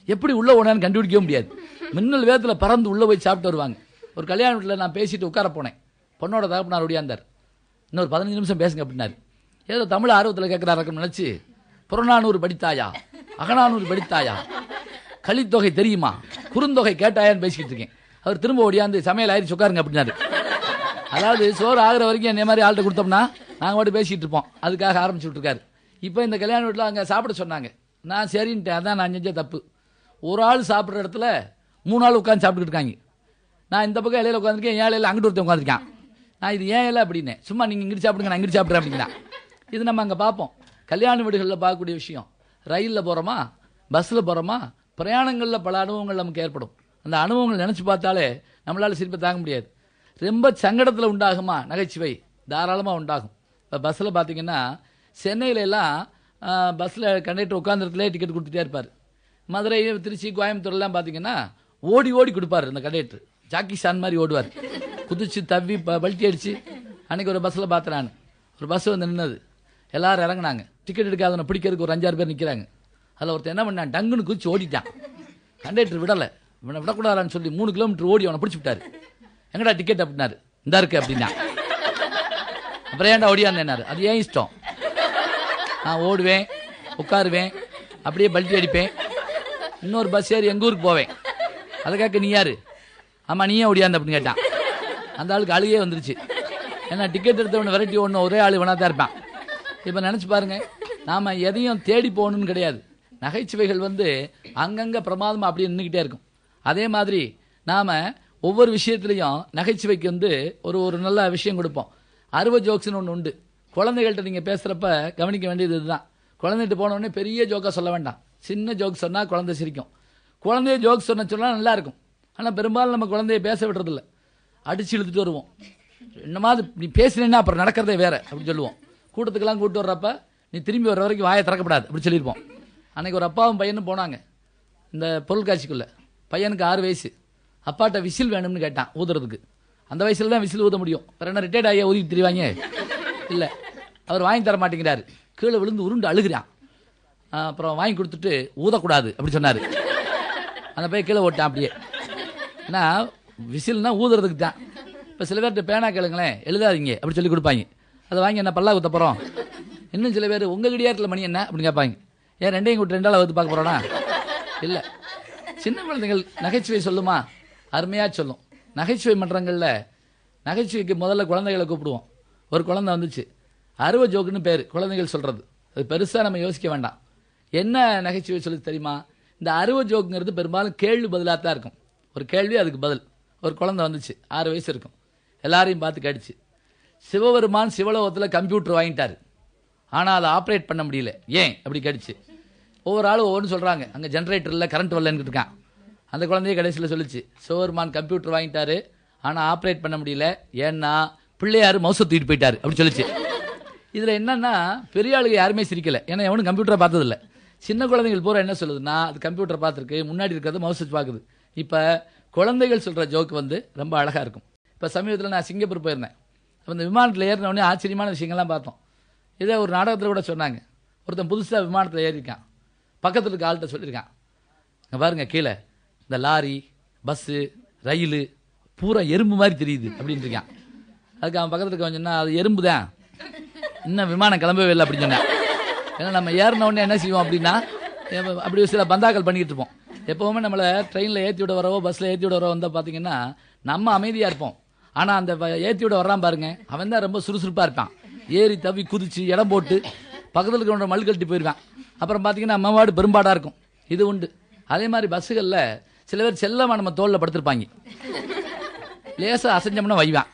எப்படி உள்ளே ஓனான்னு கண்டுபிடிக்கவே முடியாது. மின்னல் வேகத்தில் பறந்து உள்ளே போய் சாப்பிட்டு வருவாங்க. ஒரு கல்யாண வீட்டில் நான் பேசிட்டு உட்கார போனேன். பொண்ணோட தகப்பனார் ஓடியாந்தார். இன்னொரு 15 நிமிஷம் பேசுங்க அப்படின்னாரு. ஏதோ தமிழ் ஆர்வத்தில் கேட்குறாரு நினச்சி, புறநானூறு படித்தாயா, அகநானூறு படித்தாயா, கலித்தொகை தெரியுமா, குறுந்தொகை கேட்டாயான்னு பேசிக்கிட்டு இருக்கேன். அவர் திரும்ப ஓடியாந்து சமையல் ஆயிடுச்சு உட்காருங்க அப்படின்னாரு. அதாவது சோறு ஆகிற வரைக்கும் என்ன மாதிரி ஆள்கிட்ட கொடுத்தோம்னா நாங்கள் மட்டும் பேசிகிட்டு இருப்போம். அதுக்காக ஆரம்பிச்சு விட்டுருக்காரு. இப்போ இந்த கல்யாண வீட்டில் அங்கே சாப்பிட சொன்னாங்க. நான் சரின்ட்டேன். அதான் நான் செஞ்ச தப்பு. ஒரு ஆள் சாப்பிட்ற இடத்துல 3 ஆள் உட்காந்து சாப்பிட்டுக்கிட்டு இருக்காங்க. நான் இந்த பக்கம் இலையில் உட்காந்துருக்கேன், ஏன் இலையில் அங்கிட்டு ஒருத்தன் உட்காந்துருக்கான். நான் இது ஏன் இல்லை அப்படின்னு, சும்மா நீங்கள் இங்கிட்டு சாப்பிடுங்க, நான் இங்கிட்டு சாப்பிட்றேன் அப்படின்னா. இது நம்ம அங்கே பார்ப்போம். கல்யாண வீடுகளில் பார்க்கக்கூடிய விஷயம். ரயிலில் போகிறோமா, பஸ்ஸில் போகிறோமா, பிரயாணங்களில் பல அனுபவங்கள் நமக்கு ஏற்படும். அந்த அனுபவங்கள் நினச்சி பார்த்தாலே நம்மளால் சிரிப்பை தாங்க முடியாது. ரொம்ப சங்கடத்தில் உண்டாகுமா நகைச்சுவை? தாராளமாக உண்டாகும். இப்போ பஸ்ஸில் பார்த்தீங்கன்னா சென்னையிலலாம் பஸ்ஸில் கண்டக்டர் உட்காந்துருத்துல டிக்கெட் கொடுத்துட்டே இருப்பார். மதுரை, திருச்சி, கோயம்புத்தூர்லாம் பார்த்தீங்கன்னா ஓடி ஓடி கொடுப்பார் இந்த கண்டக்டர். ஜாக்கி சான் மாதிரி ஓடுவார், குதிச்சு தவ்வி பல்ட்டி அடிச்சு. அன்றைக்கி ஒரு பஸ்ஸில் பார்த்தேன் நான். ஒரு பஸ் வந்து நின்னது, எல்லாரும் இறங்கினாங்க. டிக்கெட் எடுக்காதவனை பிடிக்கிறதுக்கு ஒரு 5-6 பேர் நிற்கிறாங்க. அதில் ஒருத்தர் என்ன பண்ணான், டங்குன்னு குதிச்சு ஓடிட்டான். கண்டக்டர் விடலை, இவனை விடக்கூடாதான்னு சொல்லி 3 கிலோமீட்டர் ஓடி அவனை பிடிச்சி விட்டார். எங்கடா டிக்கெட் அப்படின்னாரு. இந்தா இருக்கு அப்படின்னா. அப்புறம் ஏன்டா ஓடியாந்தேன்னாரு. அது ஏன் இஷ்டம், நான் ஓடுவேன், உட்காருவேன், அப்படியே பல்ட்டி அடிப்பேன், இன்னொரு பஸ் ஏறி எங்கள் ஊருக்கு போவேன். அதை கேட்க நீ யார்? ஆமாம், நீயே ஓடியாந்த அப்படின்னு கேட்டான். அந்த ஆளுக்கு அழுகே வந்துருச்சு. ஏன்னா டிக்கெட் எடுத்தவனை விரட்டி ஒன்று ஒரே ஆள் வேணா தான் இருப்பான். இப்போ நினச்சி பாருங்கள், நாம் எதையும் தேடி போகணுன்னு கிடையாது. நகைச்சுவைகள் அங்கங்கே பிரமாதமாக அப்படியே நின்றுக்கிட்டே இருக்கும். அதே மாதிரி நாம் ஒவ்வொரு விஷயத்துலையும் நகைச்சுவைக்கு ஒரு நல்ல விஷயம் கொடுப்போம். அறுவை ஜோக்ஸ்னு ஒன்று உண்டு. குழந்தைகள்கிட்ட நீங்கள் பேசுகிறப்ப கவனிக்க வேண்டியது இதுதான். குழந்தைகிட்ட போனோடனே பெரிய ஜோக்காக சொல்ல வேண்டாம். சின்ன ஜோக் சொன்னால் குழந்தை சிரிக்கும். குழந்தைய ஜோக் சொன்னால் நல்லாயிருக்கும். ஆனால் பெரும்பாலும் நம்ம குழந்தைய பேச விடுறதில்ல, அடித்து இழுத்துட்டு வருவோம். என்னமாதிரி நீ பேசுனேன்னா அப்புறம் நடக்கிறதே வேறு அப்படின்னு சொல்லுவோம். கூட்டத்துக்கெல்லாம் கூப்பிட்டு வர்றப்ப நீ திரும்பி வர்ற வரைக்கும் வாயை திறக்கப்படாது அப்படி சொல்லியிருப்போம். அன்றைக்கி ஒரு அப்பாவும் பையனும் போனாங்க இந்த பொருட்காட்சிக்குள்ளே. பையனுக்கு 6 வயசு. அப்பாட்ட விசில் வேணும்னு கேட்டான் ஊதுறதுக்கு. அந்த வயசில் தான் விசில் ஊத முடியும். வேறு என்ன ரிட்டையர்ட் ஆகியா ஊதிட்டு தெரிவாங்க? இல்லை, அவர் வாங்கி தர மாட்டேங்கிறாரு. கீழே விழுந்து உருண்டு அழுகிறான். அப்புறம் வாங்கி கொடுத்துட்டு ஊதக்கூடாது அப்படி சொன்னார். அந்த பையன் கீழே ஓட்டான் அப்படியே. ஏன்னா விசில்னா ஊதுறதுக்கு தான். இப்போ சில பேர்கிட்ட பேனா கேளுங்களேன், எழுதாதீங்க அப்படி சொல்லி கொடுப்பாங்க. அதை வாங்கி என்ன பல்லா குத்த போகிறோம். இன்னும் சில பேர் உங்கள் கிடியாரத்தில் மணி என்ன அப்படின்னு கேட்பாங்க. ஏன் 2ஐயும் கூட்டு 2 ஆள் வந்து பார்க்க போகிறோன்னா? இல்லை, சின்ன குழந்தைகள் நகைச்சுவை சொல்லுமா, அருமையாக சொல்லும். நகைச்சுவை மன்றங்களில் நகைச்சுவைக்கு முதல்ல குழந்தைகளை கூப்பிடுவோம். ஒரு குழந்தை வந்துச்சு, அறுவை ஜோக்குன்னு பேர், குழந்தைகள் சொல்கிறது. அது பெருசாக நம்ம யோசிக்க வேண்டாம். என்ன நகைச்சுவை சொல்லி தெரியுமா? இந்த அறுவை ஜோக்குங்கிறது பெரும்பாலும் கேள்வி பதிலாக தான் இருக்கும். ஒரு கேள்வி அதுக்கு பதில். ஒரு குழந்தை வந்துச்சு, 6 வயசு இருக்கும். எல்லாரையும் பார்த்து கேட்டுச்சு, சிவபெருமான் சிவலோகத்தில் கம்ப்யூட்டர் வாங்கிட்டார், ஆனால் அதை ஆப்ரேட் பண்ண முடியல, ஏன் அப்படி கேட்டுச்சு. ஒவ்வொரு ஆளும் ஒவ்வொன்று சொல்கிறாங்க. அங்கே ஜென்ரேட்டரில் கரண்ட் வரலன்னு இருக்கான். அந்த குழந்தைய கடைசியில் சொல்லிச்சு, சிவபெருமான் கம்ப்யூட்டர் வாங்கிட்டாரு ஆனால் ஆப்ரேட் பண்ண முடியல, ஏன்னா பிள்ளையார் மவுசை தூக்கிட்டு போயிட்டார் அப்படி சொல்லிச்சு. இதில் என்னன்னா பெரிய ஆளுங்க யாருமே சிரிக்கலை, ஏன்னா எவனும் கம்ப்யூட்டரை பார்த்ததில்லை. சின்ன குழந்தைகள் பூரா என்ன சொல்லுதுன்னா, அது கம்ப்யூட்டர் பார்த்துருக்கு, முன்னாடி இருக்கிறது மவுஸ் வச்சு பார்க்குது. இப்போ குழந்தைகள் சொல்கிற ஜோக்கு ரொம்ப அழகாக இருக்கும். இப்போ சமீபத்தில் நான் சிங்கப்பூர் போயிருந்தேன். அப்போ இந்த விமானத்தில் ஏறினோடனே ஆச்சரியமான விஷயங்கள்லாம் பார்த்தோம். இதே ஒரு நாடகத்தில் கூட சொன்னாங்க. ஒருத்தன் புதுசாக விமானத்தில் ஏறியிருக்கான். பக்கத்தில் இருக்க ஆள்கிட்ட சொல்லியிருக்கான், இங்கே பாருங்க கீழே இந்த லாரி, பஸ்ஸு, ரயில் பூரா எறும்பு மாதிரி தெரியுது அப்படின்னு இருக்கான். அதுக்கு அவன் பக்கத்தில் இருக்க சொன்னா அது எறும்பு தான், இன்னும் விமானம் கிளம்பவே இல்லை அப்படின்னு சொன்னேன். ஏன்னா நம்ம ஏறின உடனே என்ன செய்வோம் அப்படின்னா அப்படி சில பந்தாக்கள் பண்ணிக்கிட்டு இருப்போம். எப்போவுமே நம்மளை ட்ரெயினில் ஏற்றி விட வரவோ பஸ்ஸில் ஏற்றி விட வரவோ வந்தால் பார்த்தீங்கன்னா நம்ம அமைதியாக இருப்போம். ஆனால் அந்த ஏற்றி விட வர்றான் பாருங்க, அவன் தான் ரொம்ப சுறுசுறுப்பாக இருப்பான். ஏறி தவி குதிச்சு இடம் போட்டு பக்கத்தில் இருக்கிறவங்க மல்லு கட்டி போயிடுவான். அப்புறம் பார்த்தீங்கன்னா அம்மாவாடு பெரும்பாடாக இருக்கும். இது உண்டு. அதே மாதிரி பஸ்ஸுகளில் சில பேர் செல்லமாக நம்ம தோளில் படுத்திருப்பாங்க. லேசாக அசைஞ்சோம்னா வைவான்,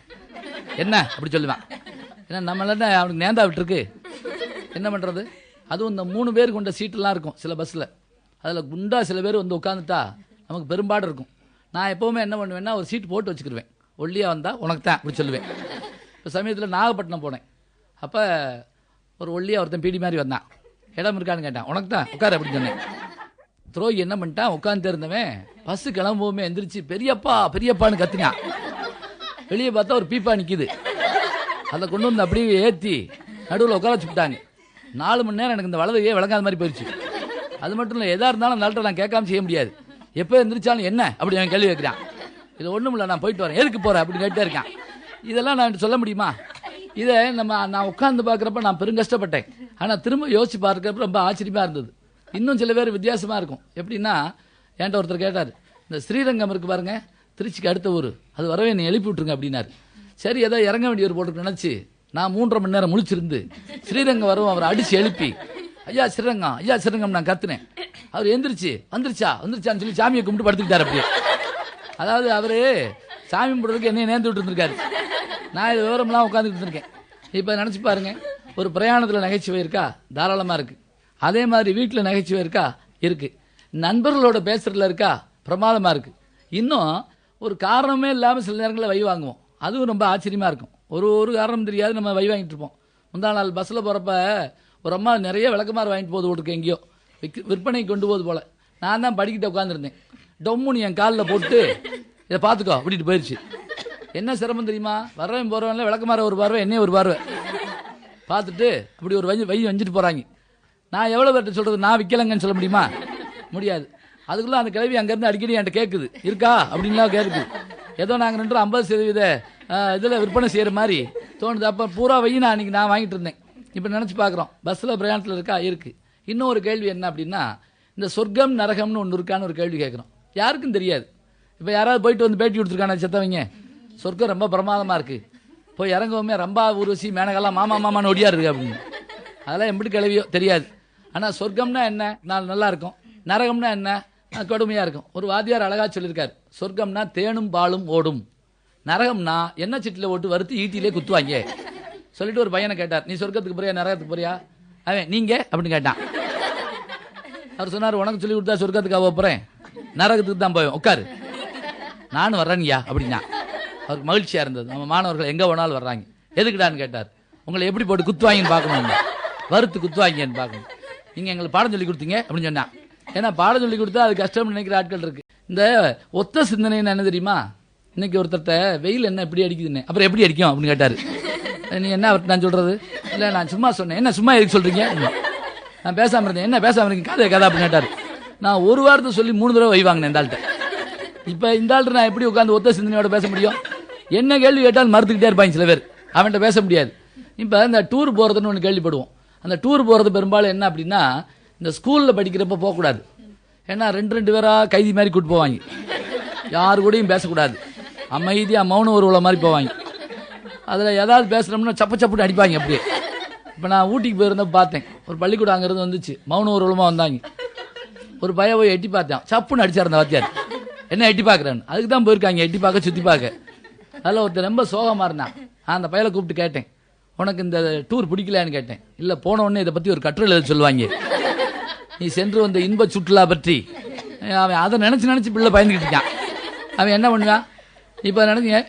என்ன அப்படி சொல்லுவான். ஏன்னா நம்மள அவனுக்கு நேந்தா விட்டுருக்கு, என்ன பண்ணுறது. அதுவும் இந்த 3 பேர் கொண்ட சீட்டெல்லாம் இருக்கும் சில பஸ்ஸில். அதில் குண்டா சில பேர் வந்து உட்காந்துட்டா நமக்கு பெரும்பாடு இருக்கும். நான் எப்போவுமே என்ன பண்ணுவேன்னா ஒரு சீட் போட்டு வச்சுக்கிடுவேன். ஒல்லியாக வந்தால் உனக்கு தான் அப்படி சொல்லுவேன். இப்போ சமயத்தில் நாகப்பட்டினம் போனேன். அப்போ ஒரு ஒல்லியாக ஒருத்தன் பீடி மாதிரி வந்தான். இடம் இருக்கான்னு கேட்டான். உனக்கு தான் உட்காரு அப்படின்னு சொன்னேன். துரோகி என்ன பண்ணிட்டான், உட்காந்து இருந்தவன் பஸ்ஸு கிளம்புவோமே எந்திரிச்சு பெரியப்பா பெரியப்பான்னு கத்தினான். வெளியே பார்த்தா ஒரு பீப்பா நிற்கிது. அதை கொண்டு வந்து அப்படியே ஏற்றி நடுவில் உட்கார வச்சுட்டாங்க. 4 மணி நேரம் எனக்கு இந்த வலதையே விளங்காத மாதிரி போயிடுச்சு. அது மட்டும் இல்லை, எதாக இருந்தாலும் அந்த ஆள்கிட்ட நான் கேட்காம செய்ய முடியாது. எப்போ எந்திரிச்சாலும் என்ன அப்படி அவன் கேள்வி வைக்கிறான். இது ஒன்றும் இல்லை, நான் போயிட்டு வரேன், எதுக்கு போகிறேன் அப்படின்னு கேட்டே இருக்கான். இதெல்லாம் நான் சொல்ல முடியுமா? இதை நான் உட்காந்து பார்க்குறப்ப நான் பெரும் கஷ்டப்பட்டேன். ஆனால் திரும்ப யோசிச்சு பார்க்குறப்ப ரொம்ப ஆச்சரியமாக இருந்தது. இன்னும் சில பேர் வித்தியாசமாக இருக்கும். எப்படின்னா என்கிட்ட ஒருத்தர் கேட்டார், இந்த ஸ்ரீரங்கம் இருக்கு பாருங்க, திருச்சிக்கு அடுத்த ஊர், அது வரவே நீ எழுப்பி விட்டுருங்க அப்படின்னாரு. சரி, ஏதோ இறங்க வேண்டிய ஒரு போட்டு நினச்சி நான் 3.5 மணி நேரம் முழிச்சிருந்து ஸ்ரீரங்கம் வரவும் அவரை அடித்து எழுப்பி ஐயா ஸ்ரீரங்கம் ஐயா ஸ்ரீரங்கம் நான் கத்துனேன். அவர் எந்திரிச்சு வந்துருச்சான்னு சொல்லி சாமியை கும்பிட்டு படுத்துக்கிட்டார். அப்படியே அதாவது அவர் சாமி கும்பிட்றதுக்கு என்னைய நேர்ந்து விட்டு இருந்திருக்காரு. நான் இது விவரம்லாம் உட்காந்துக்கிட்டு இருக்கேன். இப்போ நினச்சி பாருங்க, ஒரு பிரயாணத்தில் நகைச்சுவை இருக்கா? தாராளமாக இருக்குது. அதே மாதிரி வீட்டில் நகைச்சுவை இருக்கா? இருக்குது. நண்பர்களோட பேசுறதுல இருக்கா? பிரமாதமாக இருக்குது. இன்னும் ஒரு காரணமே இல்லாமல் சில நேரங்களில் வை வாங்குவோம். அதுவும் ரொம்ப ஆச்சரியமாக இருக்கும். ஒரு காரணம் தெரியாது, நம்ம வை வாங்கிட்டு இருப்போம். முந்தா நாள் பஸ்ஸில் போகிறப்ப ஒரு அம்மா நிறைய விளக்கமாறு வாங்கிட்டு போகுது ஓட்டுக்கு, எங்கேயோ விற்பனைக்கு கொண்டு போகுது போல். நான் தான் படிக்கிட்ட உட்காந்துருந்தேன். டொம்முன்னு என் காலில் போட்டு இதை பார்த்துக்கோ அப்படின்ட்டு போயிடுச்சு. என்ன சிரமம் தெரியுமா? வர்றவன் போகிறவன்ல விளக்கமாற ஒரு பார்வை, என்னையே ஒரு பார்வை பார்த்துட்டு அப்படி ஒரு வை வஞ்சிட்டு போகிறாங்க. நான் எவ்வளோ பேர்ட்ட சொல்கிறது, நான் விற்கலைங்கன்னு சொல்ல முடியுமா? முடியாது. அதுக்குள்ளே அந்த கிளவி அங்கேருந்து அடிக்கடி என்கிட்ட கேட்குது, இருக்கா அப்படின்லாம் கேட்குது. ஏதோ நாங்கள் 50% இதில் விற்பனை செய்கிற மாதிரி தோணுது. அப்போ பூரா வையும் நான் வாங்கிட்டு இருந்தேன். இப்போ நினச்சி பார்க்குறோம், பஸ்ஸில் பிரயாணத்தில் இருக்கா? இருக்குது. இன்னும் ஒரு கேள்வி என்ன அப்படின்னா, இந்த சொர்க்கம் நரகம்னு ஒன்று இருக்கான்னு ஒரு கேள்வி கேட்குறோம். யாருக்கும் தெரியாது. இப்போ யாராவது போயிட்டு வந்து பேட்டி கொடுத்துருக்கான செத்தவங்க, சொர்க்கம் ரொம்ப பிரமாதமாக இருக்குது, போய் இறங்கவுமே ரம்பா ஊர்வசி மேனகெல்லாம் மாமான்னு ஒடியா இருக்கு அப்படின்னு. அதெல்லாம் எப்படி கிளவியோ தெரியாது. ஆனால் சொர்க்கம்னா என்ன? நான் நல்லா இருக்கும். நரகம்னா என்ன? கொடுமையாக இருக்கும். ஒரு வாத்தியார் அழகாக சொல்லியிருக்காரு, சொர்க்கம்னா தேனும் பாலும் ஓடும், நரகம்னா எண்ணெய் சட்டியில் ஓட்டு வறுத்து ஈட்டிலே குத்துவாங்க. சொல்லிட்டு ஒரு பையனை கேட்டார், நீ சொர்க்கத்துக்கு போறியா நரகத்துக்கு போறியா? அவன் நீங்க அப்படின்னு கேட்டான். அவர் சொன்னார், உனக்கு சொல்லி கொடுத்தா சொர்க்கத்துக்காக போகிறேன், நரகத்துக்கு தான் போவேன், உட்காரு. நானும் வர்றேன்யா அப்படின்னா. அவருக்கு மகிழ்ச்சியாக இருந்தது. நம்ம மாணவர்கள் எங்கே வேணாலும் வர்றாங்க. எதுக்குடான்னு கேட்டார். உங்களை எப்படி போட்டு குத்துவாங்கன்னு பார்க்கணும், வறுத்து குத்துவாங்கன்னு பார்க்கணும். நீங்கள் எங்களுக்கு பாடம் சொல்லி கொடுத்தீங்க அப்படின்னு சொன்னான். ஏன்னா பாடம் சொல்லி கொடுத்தா அது கஷ்டம்னு நினைக்கிற ஆட்கள் இருக்கு. இந்த ஒத்த சிந்தனைன்னு என்ன தெரியுமா? இன்னைக்கு ஒருத்தர்கிட்ட வெயில் என்ன எப்படி அடிக்குதுன்னு, அப்புறம் எப்படி அடிக்கும் அப்படின்னு கேட்டார். நீ என்ன அவர்கிட்ட நான் சொல்கிறது? இல்லை நான் சும்மா சொன்னேன். என்ன சும்மா எதுக்கு சொல்கிறீங்க? நான் பேசாமல் இருந்தேன். என்ன பேசாமல் இருக்கீங்க? கதை அப்படின்னு கேட்டார். நான் ஒரு வாரத்தை சொல்லி 3 தடவை வை வாங்கினேன் இந்த ஆள்கிட்ட. இப்போ இந்த ஆள்கிட்ட நான் எப்படி உட்காந்து ஒத்த சிந்தனையோட பேச முடியும்? என்ன கேள்வி கேட்டாலும் மறுத்துக்கிட்டே இருப்பாங்க சில பேர், அவன்கிட்ட பேச முடியாது. இப்போ இந்த டூர் போகிறதுன்னு ஒன்று கேள்விப்படுவோம். அந்த டூர் போகிறது பெரும்பாலும் என்ன அப்படின்னா, இந்த ஸ்கூலில் படிக்கிறப்ப போகக்கூடாது. ஏன்னா 2 பேராக கைதி மாதிரி கூட்டு போவாங்க. யாரு கூடயும் பேசக்கூடாது, அமைதியாக மௌன உருவலை மாதிரி போவாங்க. அதில் ஏதாவது பேசுகிறோம்னா சப்புன்னு அடிப்பாங்க அப்படியே. இப்போ நான் ஊட்டிக்கு போயிருந்தப்ப பார்த்தேன், ஒரு பள்ளிக்கூடம் அங்கேருந்து வந்துச்சு, மௌன உருவலமாக வந்தாங்க. ஒரு பைய போய் எட்டி பார்த்தேன், சப்புன்னு அடிச்சார் அந்த வாத்தியார். என்ன எட்டி பார்க்குறேன்னு? அதுக்கு தான் போயிருக்காங்க, எட்டி பார்க்க சுற்றி பார்க்க. அதில் ஒருத்தர் ரொம்ப சோகமாக இருந்தான். அந்த பையலை கூப்பிட்டு கேட்டேன், உனக்கு இந்த டூர் பிடிக்கலான்னு கேட்டேன். இல்லை, போன உடனே இதை பற்றி ஒரு கட்டுரை எழுத சொல்லுவாங்க, நீ சென்று வந்த இன்ப சுற்றுலா பற்றி. அவன் அதை நினச்சி பிள்ளை பயந்துக்கிட்டு இருக்கான். அவன் என்ன பண்ணுவான் இப்போ நினைச்சிங்க.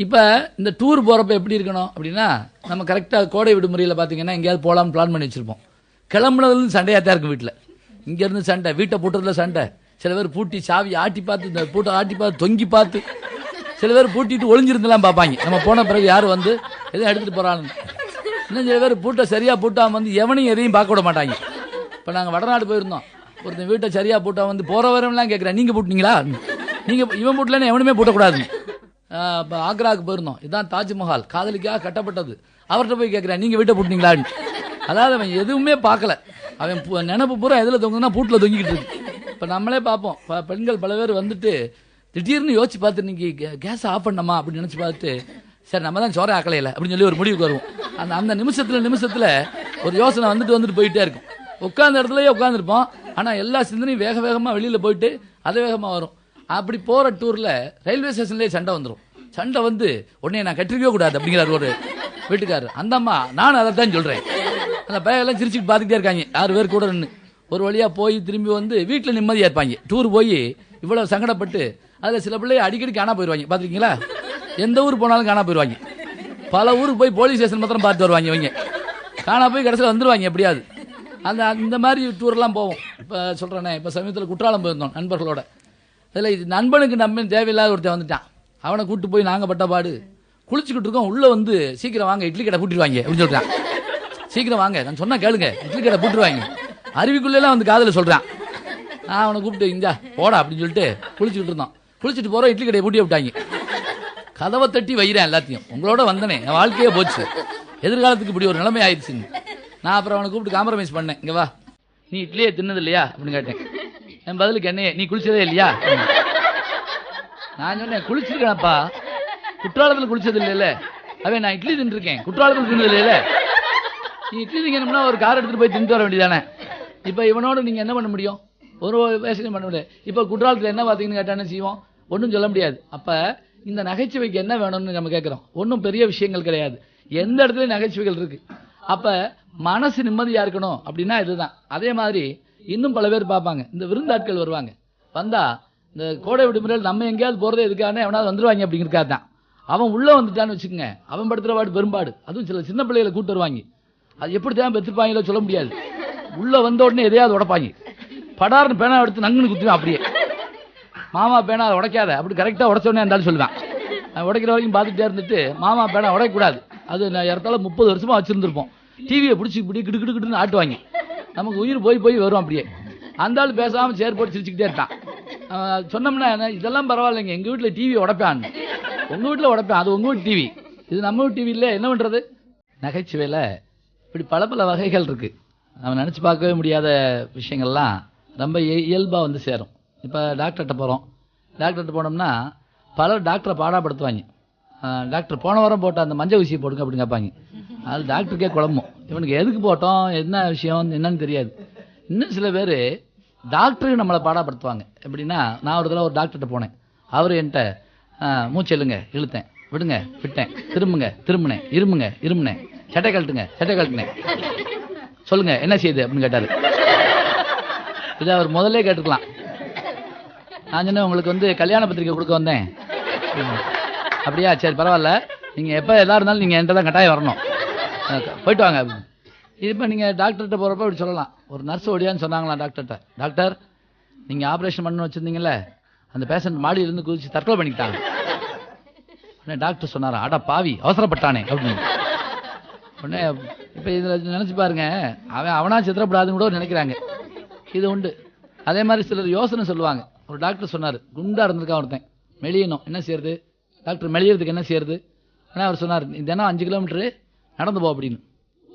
இப்போ இந்த டூர் போகிறப்ப எப்படி இருக்கணும் அப்படின்னா, நம்ம கரெக்டாக கோடை விடுமுறையில் பார்த்தீங்கன்னா எங்கேயாவது போகலான்னு பிளான் பண்ணி வச்சுருப்போம். கிளம்புனதுலேருந்து சண்டையாக தான் இருக்கும். வீட்டில் இங்கேருந்து சண்டை, வீட்டை பூட்டுறதுல சண்டை. சில பேர் பூட்டி சாவி ஆட்டி பார்த்து, இந்த பூட்டை ஆட்டி பார்த்து தொங்கி பார்த்து, சில பேர் பூட்டிட்டு ஒளிஞ்சிருந்தெல்லாம் பார்ப்பாங்க. நம்ம போன பிறகு யார் வந்து எதுவும் எடுத்துகிட்டு போகிறான்னு. இன்னும் சில பேர் பூட்டை சரியாக பூட்டாமல் வந்து எவனையும் எதையும் பார்க்க விட மாட்டாங்க. இப்போ நாங்கள் வடநாடு போயிருந்தோம், ஒருத்தன் வீட்டை சரியாக பூட்டா வந்து போகிற வரவெல்லாம் கேட்குறேன், நீங்கள் பூட்டினீங்களா? நீங்கள் இவன் பூட்டலன்னு எவனுமே பூட்டக்கூடாது. ஆக்ராவுக்கு போயிருந்தோம். இதுதான் தாஜ்மஹால், காதலிக்காக கட்டப்பட்டது. அவர்கிட்ட போய் கேட்குறேன், நீங்கள் வீட்டை பூட்டினீங்களான்னு. அதாவது அவன் எதுவுமே பார்க்கல, அவன் நினப்பு பூரா எதில் தொங்குதுன்னா பூட்டில் தொங்கிக்கிட்டு இருக்கு. இப்போ நம்மளே பார்ப்போம், பெண்கள் பல பேர் வந்துட்டு திடீர்னு யோசிச்சு பார்த்து இன்னைக்கு கேஸ் ஆஃப் பண்ணமா அப்படின்னு நினச்சி பார்த்துட்டு, சரி நம்ம தான் சோறை ஆக்கலையில அப்படின்னு சொல்லி ஒரு முடிவுக்கு வருவோம். அந்த நிமிஷத்தில் ஒரு யோசனை வந்துட்டு போயிட்டே இருக்கும். உட்காந்த இடத்துலயே உட்காந்துருப்போம், ஆனால் எல்லா சிந்தனையும் வேக வேகமாக வெளியில் போயிட்டு அது வேகமாக வரும். அப்படி போகிற டூரில் ரயில்வே ஸ்டேஷன்லேயே சண்டை வந்துடும். சண்டை வந்து உடனே நான் கட்டிருக்கவே கூடாது அப்படிங்கிறார் ஒரு வீட்டுக்காரர். அந்த அம்மா நானும் அதை தான் சொல்கிறேன். அந்த பையெல்லாம் சிரிச்சுட்டு பார்த்துக்கிட்டே இருக்காங்க 6 பேர் கூட நின்று. ஒரு வழியாக போய் திரும்பி வந்து வீட்டில் நிம்மதியாக இருப்பாங்க. டூர் போய் இவ்வளோ சங்கடப்பட்டு அதில் சில பிள்ளை அடிக்கடி காணா போயிடுவாங்க. பார்த்துருக்கீங்களா? எந்த ஊர் போனாலும் காணா போயிடுவாங்க. பல ஊருக்கு போய் போலீஸ் ஸ்டேஷன் மாத்திரம் பார்த்து வருவாங்க. இவங்க காணா போய் கடைசியில் வந்துடுவாங்க எப்படியாவது. இந்த மாதிரி டூர்லாம் போவோம். இப்போ சொல்கிறேனே, இப்போ சமயத்தில் குற்றாலம் போயிருந்தோம் நண்பர்களோட. அதில் நண்பனுக்கு நம்பன் தேவையில்லாத ஒருத்தன் வந்துட்டான். அவனை கூப்பிட்டு போய் நாங்கள் பட்ட பாடு, குளிச்சுக்கிட்டு இருக்கோம். உள்ளே வந்து சீக்கிரம் வாங்க இட்லி கடை பூட்டிடுவாங்க அப்படின்னு சொல்கிறான். சீக்கிரம் வாங்க, நான் சொன்னால் கேளுங்க, இட்லி கடை பூட்டுருவாங்க. அருவிக்குள்ளெல்லாம் வந்து காதில் சொல்கிறான். நான் அவனை கூப்பிட்டு இந்தா போடா அப்படின்னு சொல்லிட்டு குளிச்சுக்கிட்டு இருந்தோம். குளிச்சுட்டு போகிறோம், இட்லி கடையை பூட்டி விட்டாங்க. கதவை தட்டி வைகிறேன் எல்லாத்தையும். உங்களோட வந்தனே, என் வாழ்க்கையே போச்சு, எதிர்காலத்துக்கு இப்படி ஒரு நிலைமை ஆயிடுச்சுன்னு. நான் அப்புறம் அவனை கூப்பிட்டு காம்ப்ரமைஸ் பண்ணேன். இங்கே வா, நீ இட்லியே தின்னது இல்லையா அப்படின்னு கேட்டேன். என் பதிலுக்கு என்னையே, நீ குளிச்சதே இல்லையா? நான் சொன்னேன், குளிச்சிருக்கேன்ப்பா, குற்றாலத்தில் குளிச்சது இல்லைல்ல. அவன் நான் இட்லி தின்னுருக்கேன், குற்றாலத்தில் தின்னது இல்லைல்ல. நீ இட்லி திங்கணும்னா ஒரு கார் எடுத்துகிட்டு போய் தின்ட்டு வர வேண்டியதானே. இப்போ இவனோட நீங்கள் என்ன பண்ண முடியும்? ஒரு பேசணும் பண்ண முடியாது. இப்போ குற்றாலத்தில் என்ன பார்த்தீங்கன்னு கேட்டால் என்ன செய்வோம்? ஒன்றும் சொல்ல முடியாது. அப்போ இந்த நகைச்சுவைக்கு என்ன வேணும்னு நம்ம கேட்குறோம். ஒன்றும் பெரிய விஷயங்கள் கிடையாது, எந்த இடத்துலையும் நகைச்சுவைகள் இருக்குது. அப்போ மனசு நிம்மதியாக இருக்கணும் அப்படின்னா இதுதான். அதே மாதிரி இன்னும் பல பேர் பார்ப்பாங்க, இந்த விருந்தாட்கள் வருவாங்க. வந்தால் இந்த கோடை விடுமுறையில் நம்ம எங்கேயாவது போகிறதே எதுக்கான எவனாவது வந்துடுவாங்க அப்படிங்கிறக்காக தான். அவன் உள்ளே வந்துட்டான்னு வச்சுக்கோங்க, அவன் படுத்துகிற பாடு பெரும்பாடு. அதுவும் சில சின்ன பிள்ளைகளை கூட்டு வருவாங்க. அது எப்படி தான் பெற்றுப்பாங்களோ சொல்ல முடியாது. உள்ளே வந்த உடனே எதையாவது உடைப்பாங்க. படார்னு பேனா எடுத்து நங்குன்னு குத்துவேன். அப்படியே மாமா பேனா அதை உடைக்காத அப்படி கரெக்டாக உடச்ச உடனே இருந்தாலும் சொல்லுவேன். உடைக்கிற வரைக்கும் பார்த்துட்டே இருந்துட்டு, மாமா பேனா உடையக்கூடாது, அது நான் இடத்தால 30 வருஷமாக வச்சுருந்துருப்போம். டிவியை பிடிச்சி இப்படி கிடுக்கிட்டுன்னு ஆட்டுவாங்க. நமக்கு உயிர் போய் வரும். அப்படியே அந்த ஆள் பேசாமல் சேர் போட்டு சிரிச்சுக்கிட்டே இருக்கான். சொன்னோம்னா இதெல்லாம் பரவாயில்லைங்க, எங்கள் வீட்டில் டிவி உடைப்பான். உங்கள் வீட்டில் உடைப்பேன், அது உங்கள் வீட்டு டிவி, இது நம்ம வீட்டு டிவி இல்லை, என்ன பண்ணுறது? நகைச்சுவையில் இப்படி பல வகைகள் இருக்குது. நம்ம நினச்சி பார்க்கவே முடியாத விஷயங்கள்லாம் ரொம்ப இயல்பாக வந்து சேரும். இப்போ டாக்டர்கிட்ட போகிறோம். டாக்டர்கிட்ட போனோம்னா பலர் டாக்டரை பாடாப்படுத்துவாங்க. டாக்டர் போன வாரம் போட்ட அந்த மஞ்சள் ஊசியை போடுங்க அப்படின்னு கேட்பாங்க. அது டாக்டருக்கே குழம்பும், இவனுக்கு எதுக்கு போட்டோம், என்ன விஷயம் என்னன்னு தெரியாது. இன்னும் சில பேர் டாக்டருக்கு நம்மளை பாடாப்படுத்துவாங்க. எப்படின்னா, நான் ஒரு தடவை ஒரு டாக்டர்கிட்ட போனேன். அவர் என்கிட்ட மூச்சு எழுங்க இழுத்தேன், விடுங்க விட்டேன், திரும்புனேன், இருமுனேன், சட்டை கழட்டுனேன், சொல்லுங்க என்ன செய்யுது அப்படின்னு கேட்டார். இதை அவர் முதல்ல கேட்டுக்கலாம். நான் சொன்னேன், உங்களுக்கு வந்து கல்யாண பத்திரிக்கை கொடுக்க வந்தேன். அப்படியா, சரி பரவாயில்ல, நீங்கள் எப்போ எதாக இருந்தாலும் நீங்கள் என்கிட்ட தான் கட்டாயம் வரணும், போயிட்டு வாங்க. இப்போ நீங்கள் டாக்டர்கிட்ட போகிறப்ப இப்படி சொல்லலாம். ஒரு நர்ஸ் ஓடியான்னு சொன்னாங்களாம் டாக்டர்கிட்ட, டாக்டர் நீங்கள் ஆப்ரேஷன் பண்ணணும்னு வச்சுருந்தீங்களே, அந்த பேஷண்ட் மாடியிலேருந்து குதிச்சு தற்கொலை பண்ணிக்கிட்டாங்க. உடனே டாக்டர் சொன்னாரா, அடா பாவி அவசரப்பட்டானே அப்படின்னு. உடனே இப்போ இதில் நினச்சி பாருங்க, அவனா சித்திரப்படாதுன்னு கூட நினைக்கிறாங்க. இது உண்டு. அதே மாதிரி சிலர் யோசனை சொல்லுவாங்க. ஒரு டாக்டர் சொன்னார், குண்டாக இருந்திருக்கான் ஒருத்தன், மெலியணும், என்ன செய்யறது டாக்டர், மெலியறதுக்கு என்ன செய்யறது? ஆனால் அவர் சொன்னார், தினம் 5 கிலோமீட்டரு நடந்து போ அப்படின்னு.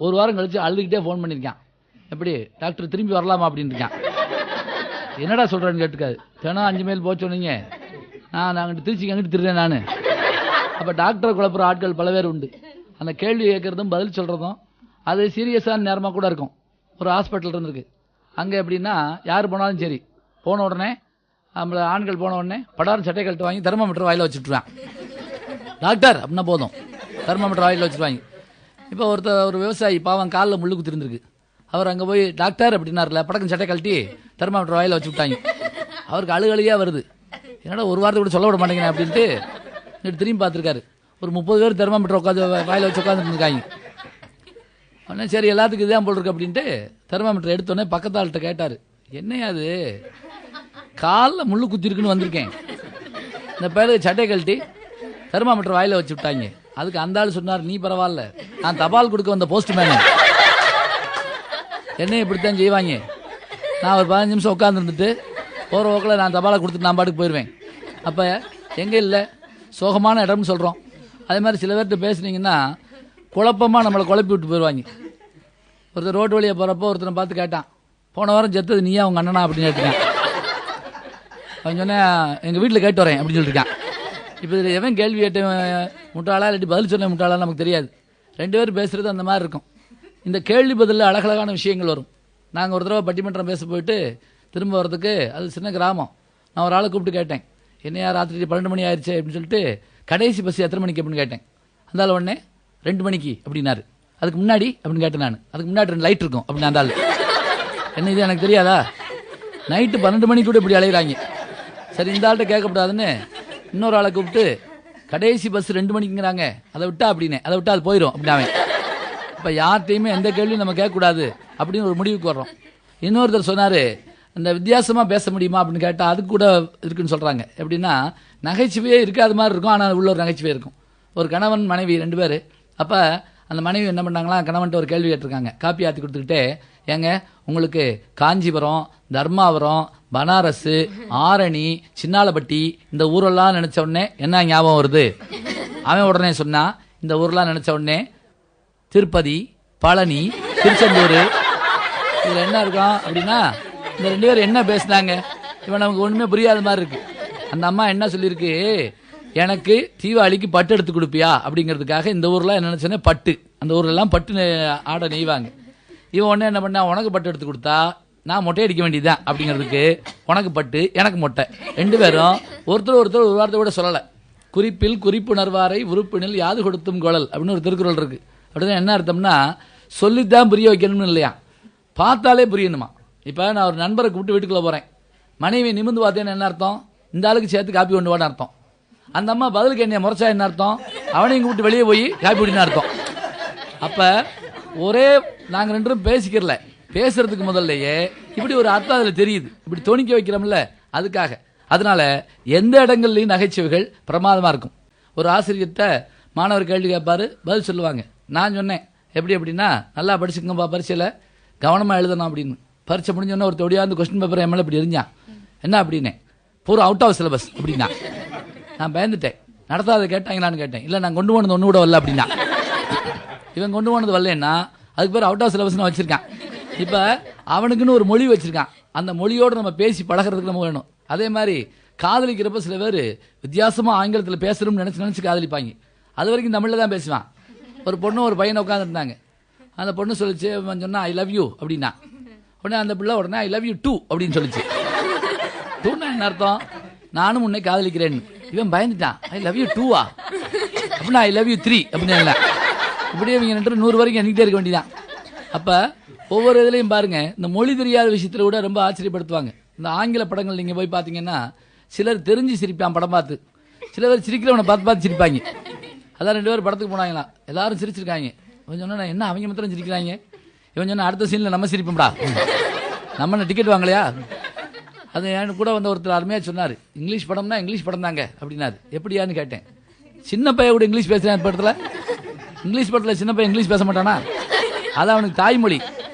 ஒரு வாரம் கழிச்சு அழுதுகிட்டே ஃபோன் பண்ணியிருக்கான். எப்படி டாக்டர் திரும்பி வரலாமா அப்படின்னு இருக்கான். என்னடா சொல்கிறேன்னு கேட்டுக்காது. தினம் 5 மைல் போச்சு சொன்னீங்க, நான் அங்கிட்டு திருச்சிக்கு அங்கிட்டு திருறேன் நான். அப்போ டாக்டரை குழப்புற ஆட்கள் பல பேர் உண்டு. அந்த கேள்வி கேட்குறதும் பதில் சொல்கிறதும் அது சீரியஸான நேரமாக கூட இருக்கும். ஒரு ஹாஸ்பிட்டல் இருந்திருக்கு. அங்கே எப்படின்னா, யார் போனாலும் சரி, போன உடனே நம்மளை ஆண்கள் போன உடனே படாரம் சட்டை கழட்டு வாங்கி தெர்மாமீட்டர் வாயில் வச்சுட்டுருவான். டாக்டர் அப்படின்னா போதும், தெர்மாமீட்டர் வாயில் வச்சுருவாங்க. இப்போ ஒரு விவசாயி பாவம் காலில் முள்ளு குத்திருந்துருக்கு. அவர் அங்கே போய் டாக்டர் அப்படின்னார்ல, படக்கம் சட்டை கழட்டி தெர்மாமீட்டர் வாயில் வச்சு விட்டாங்க. அவருக்கு அழுகழியாக வருது. என்னடா ஒரு வாரத்தை கூட சொல்ல விட மாட்டேங்கிறேன் அப்படின்ட்டு திரும்பி பார்த்துருக்காரு. ஒரு 30 பேர் தெர்மாமீட்டர் உட்காந்து வாயில் வச்சு உட்காந்துட்டு இருக்காங்க. உடனே சரி எல்லாத்துக்கும் இதுதான் போல் இருக்கு அப்படின்ட்டு தெர்மாமீட்டர் எடுத்தோடனே பக்கத்து ஆள்கிட்ட கேட்டார், என்னையா அது காலில் முள்ளு குத்திருக்குன்னு வந்திருக்கேன், இந்த பேருக்கு சட்டை கழட்டி தெர்மாமீட்டர் வாயில் வச்சு விட்டாங்க. அதுக்கு அந்த ஆள் சொன்னார், நீ பரவாயில்ல, நான் தபால் கொடுக்க வந்த போஸ்ட்மேனு, என்னை இப்படித்தான் செய்வாங்க. நான் ஒரு 15 நிமிஷம் உட்காந்துருந்துட்டு போகிற போக்கில் நான் தபாலை கொடுத்துட்டு நான் பாட்டுக்கு போயிடுவேன். அப்போ எங்கே இல்லை சோகமான இடம்னு சொல்கிறோம். அதே மாதிரி சில பேர்கிட்ட பேசுனீங்கன்னா குழப்பமாக நம்மளை குழப்பி விட்டு போயிடுவாங்க. ஒருத்தர் ரோடு வழியாக போகிறப்போ ஒருத்தனை பார்த்து கேட்டான், போன வாரம் செத்தது நீயா அவங்க அண்ணனா அப்படின்னு கேட்டுருக்கேன். அவன் சொன்னேன் எங்கள் வீட்டில் கேட்டு வரேன் அப்படின்னு சொல்லியிருக்கான். இப்போ இதில் எவன் கேள்வி கேட்ட முட்டாளா இல்லாட்டி பதில் சொன்ன முட்டாளா நமக்கு தெரியாது. ரெண்டு பேரும் பேசுகிறது அந்த மாதிரி இருக்கும். இந்த கேள்வி பதிலில் அழகழகான விஷயங்கள் வரும். நாங்கள் ஒரு தடவை பட்டிமன்றம் பேச போயிட்டு திரும்ப வர்றதுக்கு, அது சின்ன கிராமம், நான் ஒரு ஆளை கூப்பிட்டு கேட்டேன், என்னையா ராத்திரி 12 மணி ஆயிடுச்சு அப்படின்னு சொல்லிட்டு கடைசி பஸ் எத்தனை மணிக்கு அப்படின்னு கேட்டேன். அந்த ஆள் உடனே 2 மணிக்கு அப்படின்னாரு. அதுக்கு முன்னாடி அப்படின்னு கேட்டேன் நான். அதுக்கு முன்னாடி 2 லைட் இருக்கும் அப்படின்னு அந்த ஆள். என்ன இது எனக்கு தெரியாதா? நைட்டு 12 மணிக்கு கூட இப்படி அலைகிறாங்க. சரி இந்த ஆள்கிட்ட கேட்கக்கூடாதுன்னு இன்னொரு ஆளை கூப்பிட்டு கடைசி பஸ் 2 மணிக்குங்கிறாங்க, அதை விட்டா அப்படின்னு, அதை விட்டா அது போயிடும் அப்படின்னாவே. இப்போ யார்கிட்டையுமே எந்த கேள்வியும் நம்ம கேட்கக்கூடாது அப்படின்னு ஒரு முடிவுக்கு வர்றோம். இன்னொருத்தர் சொன்னார், இந்த வித்தியாசமாக பேச முடியுமா அப்படின்னு கேட்டால் அதுக்கு கூட இருக்குன்னு சொல்கிறாங்க. எப்படின்னா நகைச்சுவையே இருக்காது மாதிரி இருக்கும், ஆனால் உள்ள ஒரு நகைச்சுவை இருக்கும். ஒரு கணவன் மனைவி 2 பேர். அப்போ அந்த மனைவி என்ன பண்ணாங்களா, கணவன்ட்டு ஒரு கேள்வி கேட்டிருக்காங்க. காப்பி ஆற்றி கொடுத்துக்கிட்டே, ஏங்க உங்களுக்கு காஞ்சிபுரம், தர்மாபுரம், பனாரஸ், ஆரணி, சின்னாலப்பட்டி இந்த ஊரெல்லாம் நினச்ச உடனே என்ன ஞாபகம் வருது? அவன் உடனே சொன்னான், இந்த ஊரெல்லாம் நினச்ச உடனே திருப்பதி, பழனி, திருச்செந்தூர். இதில் என்ன இருக்கும் அப்படின்னா இந்த 2 பேர் என்ன பேசுனாங்க, இவன் நமக்கு ஒன்றுமே புரியாத மாதிரி இருக்கு. அந்த அம்மா என்ன சொல்லியிருக்கு, எனக்கு தீபாவளிக்கு பட்டு எடுத்து கொடுப்பியா அப்படிங்கிறதுக்காக இந்த ஊரில் என்ன நினச்சோன்னே பட்டு, அந்த ஊர்லெல்லாம் பட்டு ஆடை நெய்வாங்க. இவன் ஒன்று என்ன பண்ணா, உனக்கு பட்டு எடுத்து கொடுத்தா நான் மொட்டை அடிக்க வேண்டியதுதான் அப்படிங்கிறதுக்கு உனக்கு பட்டு எனக்கு மொட்டை. 2 பேரும் ஒருத்தர் ஒரு வார்த்தை கூட சொல்லலை. குறிப்பில் குறிப்புணர்வாரை உறுப்பினில் யாது கொடுத்தும் குழல் அப்படின்னு ஒரு திருக்குறள் இருக்கு. அப்படின்னா என்ன அர்த்தம்னா, சொல்லித்தான் புரிய வைக்கணும்னு இல்லையா, பார்த்தாலே புரியணுமா. இப்போ நான் ஒரு நண்பரை கூப்பிட்டு வீட்டுக்குள்ளே போகிறேன், மனைவி நிமிந்து பார்த்தேன்னு என்ன அர்த்தம், இந்த ஆளுக்கு சேர்த்து காப்பி கொண்டு வான்னு அர்த்தம். அந்த அம்மா பதிலுக்கு என்னைய முறைச்சா என்ன அர்த்தம், அவனையும் கூப்பிட்டு வெளியே போய் காப்பி குடின்னு அர்த்தம். அப்போ ஒரே நாங்கள் 2 பேரும் பேசிக்கிறல, பேசுறதுக்கு முதல்லையே இப்படி ஒரு அர்த்தம் அதில் தெரியுது, இப்படி தோணிக்க வைக்கிறோம்ல அதுக்காக. அதனால எந்த இடங்கள்லையும் நகைச்சுவைகள் பிரமாதமாக இருக்கும். ஒரு ஆசிரியர்கிட்ட மாணவர் கேள்வி கேட்பாரு, பதில் சொல்லுவாங்க. நான் சொன்னேன் எப்படி அப்படின்னா, நல்லா படிச்சுக்கோப்பா, பரீட்சையில் கவனமாக எழுதணும் அப்படின்னு. பரீட்சை முடிஞ்சோடனே ஒரு தொடியாந்து கொஸ்டின் பேப்பர் எம்எல்ஏ இப்படி எரிஞ்சான். என்ன அப்படின்னே, பூரா அவுட் ஆஃப் சிலபஸ் அப்படின்னா. நான் பயந்துட்டேன். நடத்தாத கேட்டாங்களான்னு கேட்டேன். இல்லை நான் கொண்டு போனது ஒன்று கூட வரல அப்படின்னா. இவன் கொண்டு போனது வரலன்னா அதுக்கு பேர் அவுட் ஆஃப் சிலபஸ்னு வச்சிருக்கான். இப்போ அவனுக்குன்னு ஒரு மொழி வச்சிருக்கான், அந்த மொழியோடு நம்ம பேசி பழகிறதுக்கு நம்ம வேணும். அதே மாதிரி காதலிக்கிறப்ப சில பேர் வித்தியாசமாக ஆங்கிலத்தில் பேசணும்னு நினச்சி காதலிப்பாங்க. அது வரைக்கும் தமிழில் தான் பேசுவான். ஒரு பொண்ணு ஒரு பையனை உட்காந்துருந்தாங்க. அந்த பொண்ணு சொல்லிச்சு, சொன்னா ஐ லவ் யூ அப்படின்னா. உடனே அந்த பிள்ளை உடனே ஐ லவ் யூ டூ அப்படின்னு சொல்லிச்சு. டூன்னா என்ன அர்த்தம், நானும் உன்னை காதலிக்கிறேன்னு. இவன் பயந்துட்டான், ஐ லவ் யூ டூவா அப்படின்னா ஐ லவ் யூ 3 அப்படின்னு. இப்படியே இவங்க 100 வரைக்கும் எண்ணிக்கிட்டே இருக்க வேண்டியதான். அப்போ ஒவ்வொரு இதுலையும் பாருங்க, இந்த மொழி தெரியாத விஷயத்தில் கூட ரொம்ப ஆச்சரியப்படுத்துவாங்க. இந்த ஆங்கில படங்கள் நீங்கள் போய் பார்த்தீங்கன்னா சிலர் தெரிஞ்சு சிரிப்பான் படம் பார்த்து, சில பேர் சிரிக்கிறவனை பார்த்து சிரிப்பாங்க. அதான் 2 பேர் படத்துக்கு போனாங்களாம், எல்லாரும் சிரிச்சிருக்காங்க. இவன் சொன்னா என்ன அவங்க மாத்திரம் சிரிக்கிறாங்க, இவன் சொன்னா அடுத்த சீனில் நம்ம சிரிப்போம்டா, நம்ம டிக்கெட் வாங்கலையா. அது எனக்கு கூட வந்த ஒருத்தர் அருமையாக சொன்னார், இங்கிலீஷ் படம்னா இங்கிலீஷ் படம் தாங்க அப்படின்னாரு. எப்படியான்னு கேட்டேன். சின்ன பையன் கூட இங்கிலீஷ் பேசுகிறேன் படத்தில், இங்கிலீஷ் படத்தில் சின்ன பையன் இங்கிலீஷ் பேச மாட்டானா, அது அவனுக்கு தாய்மொழி.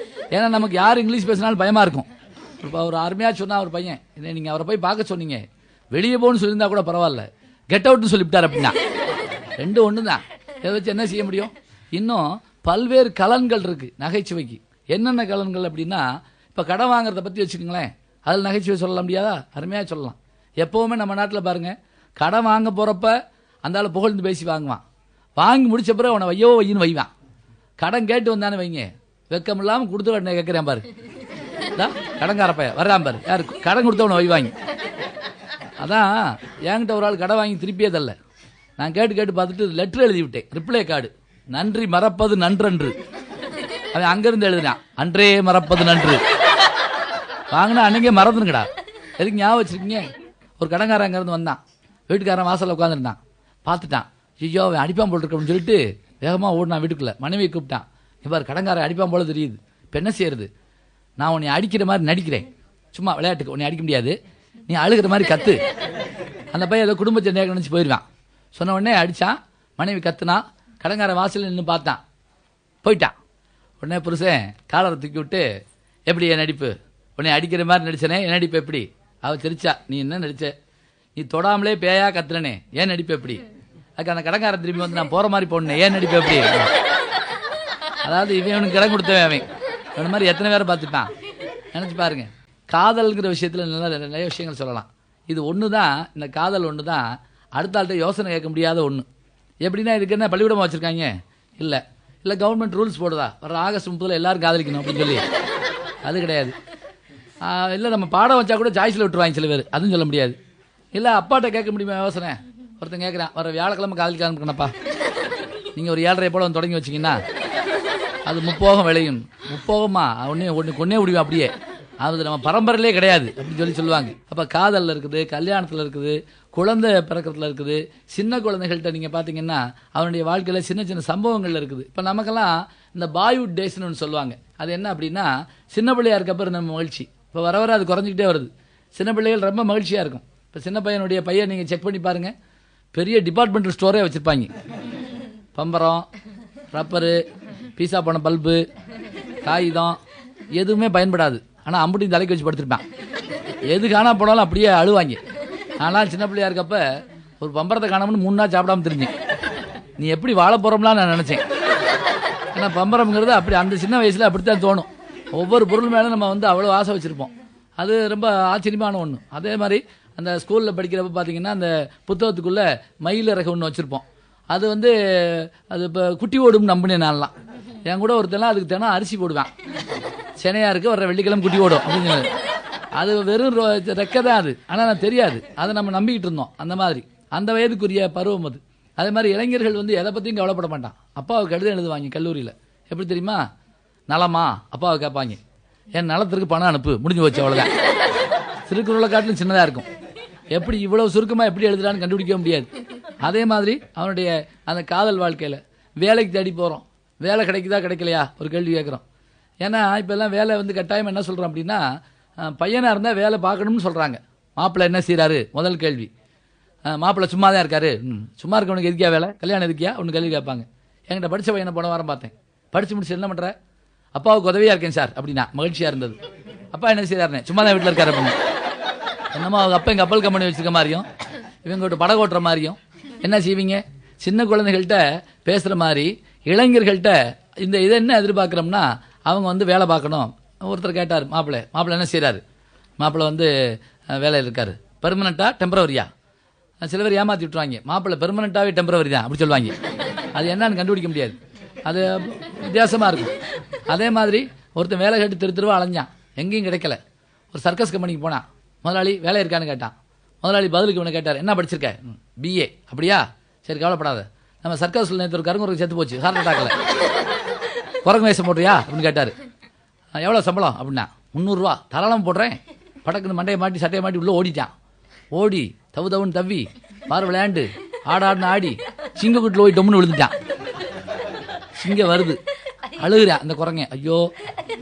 ஏன்னா நமக்கு யார் இங்கிலீஷ் பேசினாலும் பயமாக இருக்கும். இப்போ ஒரு அருமையாக சொன்னால் ஒரு பையன், என்ன நீங்கள் அவரை போய் பார்க்க சொன்னீங்க, வெளியே போகணும்னு சொல்லியிருந்தா கூட பரவாயில்ல, கெட் அவுட்னு சொல்லிவிட்டார் அப்படின்னா. 2 ஒன்று தான், இதை வச்சு என்ன செய்ய முடியும். இன்னும் பல்வேறு கலன்கள் இருக்குது நகைச்சுவைக்கு. என்னென்ன கலன்கள் அப்படின்னா, இப்போ கடன் வாங்குறத பற்றி வச்சுக்கோங்களேன், அதில் நகைச்சுவை சொல்ல முடியாதா, அருமையாக சொல்லலாம். எப்போவுமே நம்ம நாட்டில் பாருங்கள், கடன் வாங்க போகிறப்ப அந்த ஆள் புகழ்ந்து பேசி வாங்குவான், வாங்கி முடிச்ச பிறகு அவனை வையோ வையின்னு வைவான். கடன் கேட்டு வந்தானே வைங்க, வெக்கம் இல்லாமல் கொடுத்து உடனே கேட்குறேன் பாரு, கடங்கார பையன் வர்றான் பாரு, யாரு கடன் கொடுத்தவனை வைவாங்க. அதான் என்கிட்ட ஒரு ஆள் கடன் வாங்கி திருப்பியே தரல, நான் கேட்டு பார்த்துட்டு லெட்டர் எழுதி விட்டேன், ரிப்ளை கார்டு, நன்றி மறப்பது நன்றன்று. அவன் அங்கிருந்து எழுதினான், அன்றே மறப்பது நன்று. வாங்கினா அன்னைக்கே மறந்துனுங்கடா, எதுக்கு ஞாபகம் வச்சிருக்கீங்க. ஒரு கடங்காரன் அங்கேருந்து வந்தான், வீட்டுக்காரன் வாசலில் உட்காந்துருந்தான், பார்த்துட்டான், ஐயோ அவன் அடிப்பான் போல் இருக்கு அப்படின்னு சொல்லிட்டு வேகமாக ஓடினான் வீட்டுக்குள்ளே. மனைவியை கூப்பிட்டான், இவ்வாறு கடங்காரன் அடிப்பான் போல தெரியுது, இப்போ என்ன செய்யறது, நான் உன்னை அடிக்கிற மாதிரி நடிக்கிறேன், சும்மா விளையாட்டுக்கு, உன்னை அடிக்க முடியாது, நீ அழுகிற மாதிரி கத்து. அந்த பையன் ஏதோ குடும்ப சண்டையாக நினச்சி போயிடுவான். சொன்ன உடனே அடித்தான், மனைவி கத்துனா, கடங்காரன் வாசலில் நின்று பார்த்தான், போயிட்டான். உடனே புருஷன் காலரை தூக்கி விட்டு, எப்படி என் நடிப்பு, உன்னை அடிக்கிற மாதிரி நடிச்சனே, என் நடிப்பு எப்படி. அவள் தெரிச்சா, நீ என்ன நடிச்ச, நீ தொடாமலே பேயா கத்துறனே ஏன் நடிப்பு எப்படி, அதுக்கு அந்த கடங்காரன் திரும்பி வந்து நான் போற மாதிரி போனேன் ஏன் நடிப்பு எப்படி. அதாவது இவனுக்கு கடன் கொடுத்தவன் அவன் இவன மாதிரி எத்தனை பேரை பார்த்துட்டான் நினைச்சு பாருங்க. காதல்ங்கிற விஷயத்துல நிறைய விஷயங்கள் சொல்லலாம். இது ஒன்று தான், இந்த காதல் ஒன்று தான் அடுத்த ஆள்கிட்ட யோசனை கேட்க முடியாத ஒன்று. எப்படின்னா இதுக்கு என்ன பள்ளிக்கூடமாக வச்சுருக்காங்க, இல்லை இல்லை கவர்மெண்ட் ரூல்ஸ் போடுதா வர ஆகஸ்ட் 30 எல்லாரும் காதலிக்கணும் அப்படின்னு சொல்லி, அது கிடையாது. இல்லை நம்ம பாடம் வச்சா கூட சாய்ஸில் விட்டுருவாங்க சில பேர், அதுவும் சொல்ல முடியாது. இல்லை அப்பாட்ட கேட்க முடியுமா யோசனை, ஒருத்தன் கேட்குறான் வர வியாழக்கிழமை காதலிக்க ஆரம்பிக்கணும்ப்பா, நீங்கள் ஒரு 7:30 போல வந்து தொடங்கி வச்சிங்கன்னா அது முப்போகம் விளையும். முப்போகமா ஒன்னே முடியும் அப்படியே, அது நம்ம பரம்பரையிலே கிடையாது அப்படின்னு சொல்லுவாங்க. அப்போ காதலில் இருக்குது, கல்யாணத்தில் இருக்குது, குழந்தை பிறக்கிறதுல இருக்குது. சின்ன குழந்தைகள்கிட்ட நீங்கள் பார்த்தீங்கன்னா அவனுடைய வாழ்க்கையில் சின்ன சின்ன சம்பவங்கள் இருக்குது. இப்போ நமக்கெல்லாம் இந்த பாய்வுட் டேஸ்ன்னு ஒன்று சொல்லுவாங்க. அது என்ன அப்படின்னா சின்ன பிள்ளையா இருக்கப்போ நம்ம மகிழ்ச்சி. இப்போ வர வர அது குறைஞ்சிக்கிட்டே வருது. சின்ன பிள்ளைகள் ரொம்ப மகிழ்ச்சியாக இருக்கும். இப்போ சின்ன பையனுடைய பையன் நீங்கள் செக் பண்ணி பாருங்கள், பெரிய டிபார்ட்மெண்டல் ஸ்டோரே வச்சுருப்பாங்க. பம்பரம், ரப்பரு, பீஸா போன பல்பு, காகிதம் எதுவுமே பயன்படாது. ஆனால் அம்புட்டியும் தலைக்கு வச்சு படுத்துருப்பான். எது காணா போனாலும் அப்படியே அழுவாங்க. ஆனால் சின்ன பிள்ளையா இருக்கப்ப ஒரு பம்பரத்தை காணாமனு 3 நாள் சாப்பிடாம தெரிஞ்சேன். நீ எப்படி வாழ போகிறோம்லாம் நான் நினச்சேன். ஏன்னா பம்பரம்ங்கிறது அப்படி அந்த சின்ன வயசில் அப்படித்தான் தோணும். ஒவ்வொரு பொருள் மேலே நம்ம வந்து அவ்வளோ ஆசை வச்சுருப்போம். அது ரொம்ப ஆச்சரியமான ஒன்று. அதே மாதிரி அந்த ஸ்கூலில் படிக்கிறப்ப பார்த்தீங்கன்னா அந்த புத்தகத்துக்குள்ளே மயில் இறகு ஒன்று வச்சுருப்போம். அது வந்து அது இப்போ குட்டி ஓடும் நம்பினேன் நான்லாம். என் கூட ஒருத்தெல்லாம் அதுக்கு தினம் அரிசி போடுவேன். சென்னையா இருக்கு வர்ற வெள்ளிக்கிழமை குட்டி ஓடும் அப்படின்னு. அது வெறும் ரெக்கை தான் அது, ஆனால் நான் தெரியாது, அதை நம்ம நம்பிக்கிட்டு இருந்தோம். அந்த மாதிரி அந்த வயதுக்குரிய பருவம் அது. அதே மாதிரி இளைஞர்கள் வந்து எதை பற்றியும் கவலைப்பட மாட்டான். அப்பாவுக்கு கடிதம் எழுதுவாங்க கல்லூரியில். எப்படி தெரியுமா, நலமா அப்பாவை கேட்பாங்க, என் நலத்திற்கு பணம் அனுப்பு, முடிஞ்சு வச்சு அவ்வளோதான். திருக்குறளை காட்டிலும் சின்னதாக இருக்கும். எப்படி இவ்வளவு சுருக்கமாக எப்படி எழுதுறான்னு கண்டுபிடிக்க முடியாது. அதே மாதிரி அவனுடைய அந்த காதல் வாழ்க்கையில் வேலைக்கு தேடி போகிறோம், வேலை கிடைக்குதா கிடைக்கலையா ஒரு கேள்வி கேட்குறோம். ஏன்னா இப்போ எல்லாம் வேலை வந்து கட்டாயம் என்ன சொல்கிறோம் அப்படின்னா, பையனாக இருந்தால் வேலை பார்க்கணும்னு சொல்கிறாங்க. மாப்பிள்ளை என்ன செய்கிறாரு முதல் கேள்வி, மாப்பிள்ளை சும்மா தான் இருக்காரு, சும்மா இருக்கவனுக்கு எதுக்கியா வேலை, கல்யாணம் எதுக்கியா ஒன்று கேள்வி கேட்பாங்க. என்கிட்ட படித்த பையனை போன வாரம் பார்த்தேன், படித்து முடிச்சு என்ன பண்ணுற, அப்பாவுக்கு உதவியாக இருக்கேன் சார் அப்படின்னா மகிழ்ச்சியாக இருந்தது. அப்பா என்ன செய்கிறாருன்னு, சும்மா தான் வீட்டில் இருக்காரு அப்படின்னு. என்னமோ அவங்க அப்பா எங்கள் கப்பல் கம்பெனி வச்சுருக்க மாதிரியும் இவங்க படகு ஓட்டுற மாதிரியும் என்ன செய்வீங்க. சின்ன குழந்தைகள்கிட்ட பேசுகிற மாதிரி இளைஞர்கள்ட்ட இந்த இதை என்ன எதிர்பார்க்குறோம்னா, அவங்க வந்து வேலை பார்க்கணும். ஒருத்தர் கேட்டார், மாப்பிள்ளை என்ன செய்கிறாரு, மாப்பிள்ளை வந்து வேலையில் இருக்காரு, பெர்மனண்ட்டாக டெம்பரவரியா. சில பேர் ஏமாற்றி விட்டுருவாங்க, மாப்பிள்ளை பெர்மனண்ட்டாகவே டெம்பரவரி தான் அப்படி சொல்லுவாங்க. அது என்னன்னு கண்டுபிடிக்க முடியாது, அது வித்தியாசமாக இருக்கும். அதே மாதிரி ஒருத்தன் வேலை கேட்டு தெருவா அலைஞ்சான், எங்கேயும் கிடைக்கல. ஒரு சர்க்கஸ் கம்பெனிக்கு போனான். முதலாளி வேலை இருக்கான்னு கேட்டான். முதலாளி பதிலுக்கு இவனை கேட்டார், என்ன படிச்சிருக்க, BA. அப்படியா, சரி கவலைப்படாத, நம்ம சர்க்கஸில் நேற்று ஒரு கருங்குறக்கு செத்து போச்சு, ஹார்ட் அட்டாக்ல, குரங்கு வேஷம் போடுறியா அப்படின்னு கேட்டார். எவ்வளோ சம்பளம் அப்படின்னா, 300 ரூபா. தாராளமாக போடுறேன். படக்குன்னு மண்டையை மாட்டி சட்டையை மாட்டி உள்ளே ஓடிட்டான். ஓடி தவுன்னு தவ்வி பார் விளையாண்டு ஆடாடுன்னு ஆடி சிங்கக்குட்டில் போய் டொம்முன்னு விழுந்துட்டான். சிங்கம் வருது, அழுகுறேன் அந்த குரங்க, ஐயோ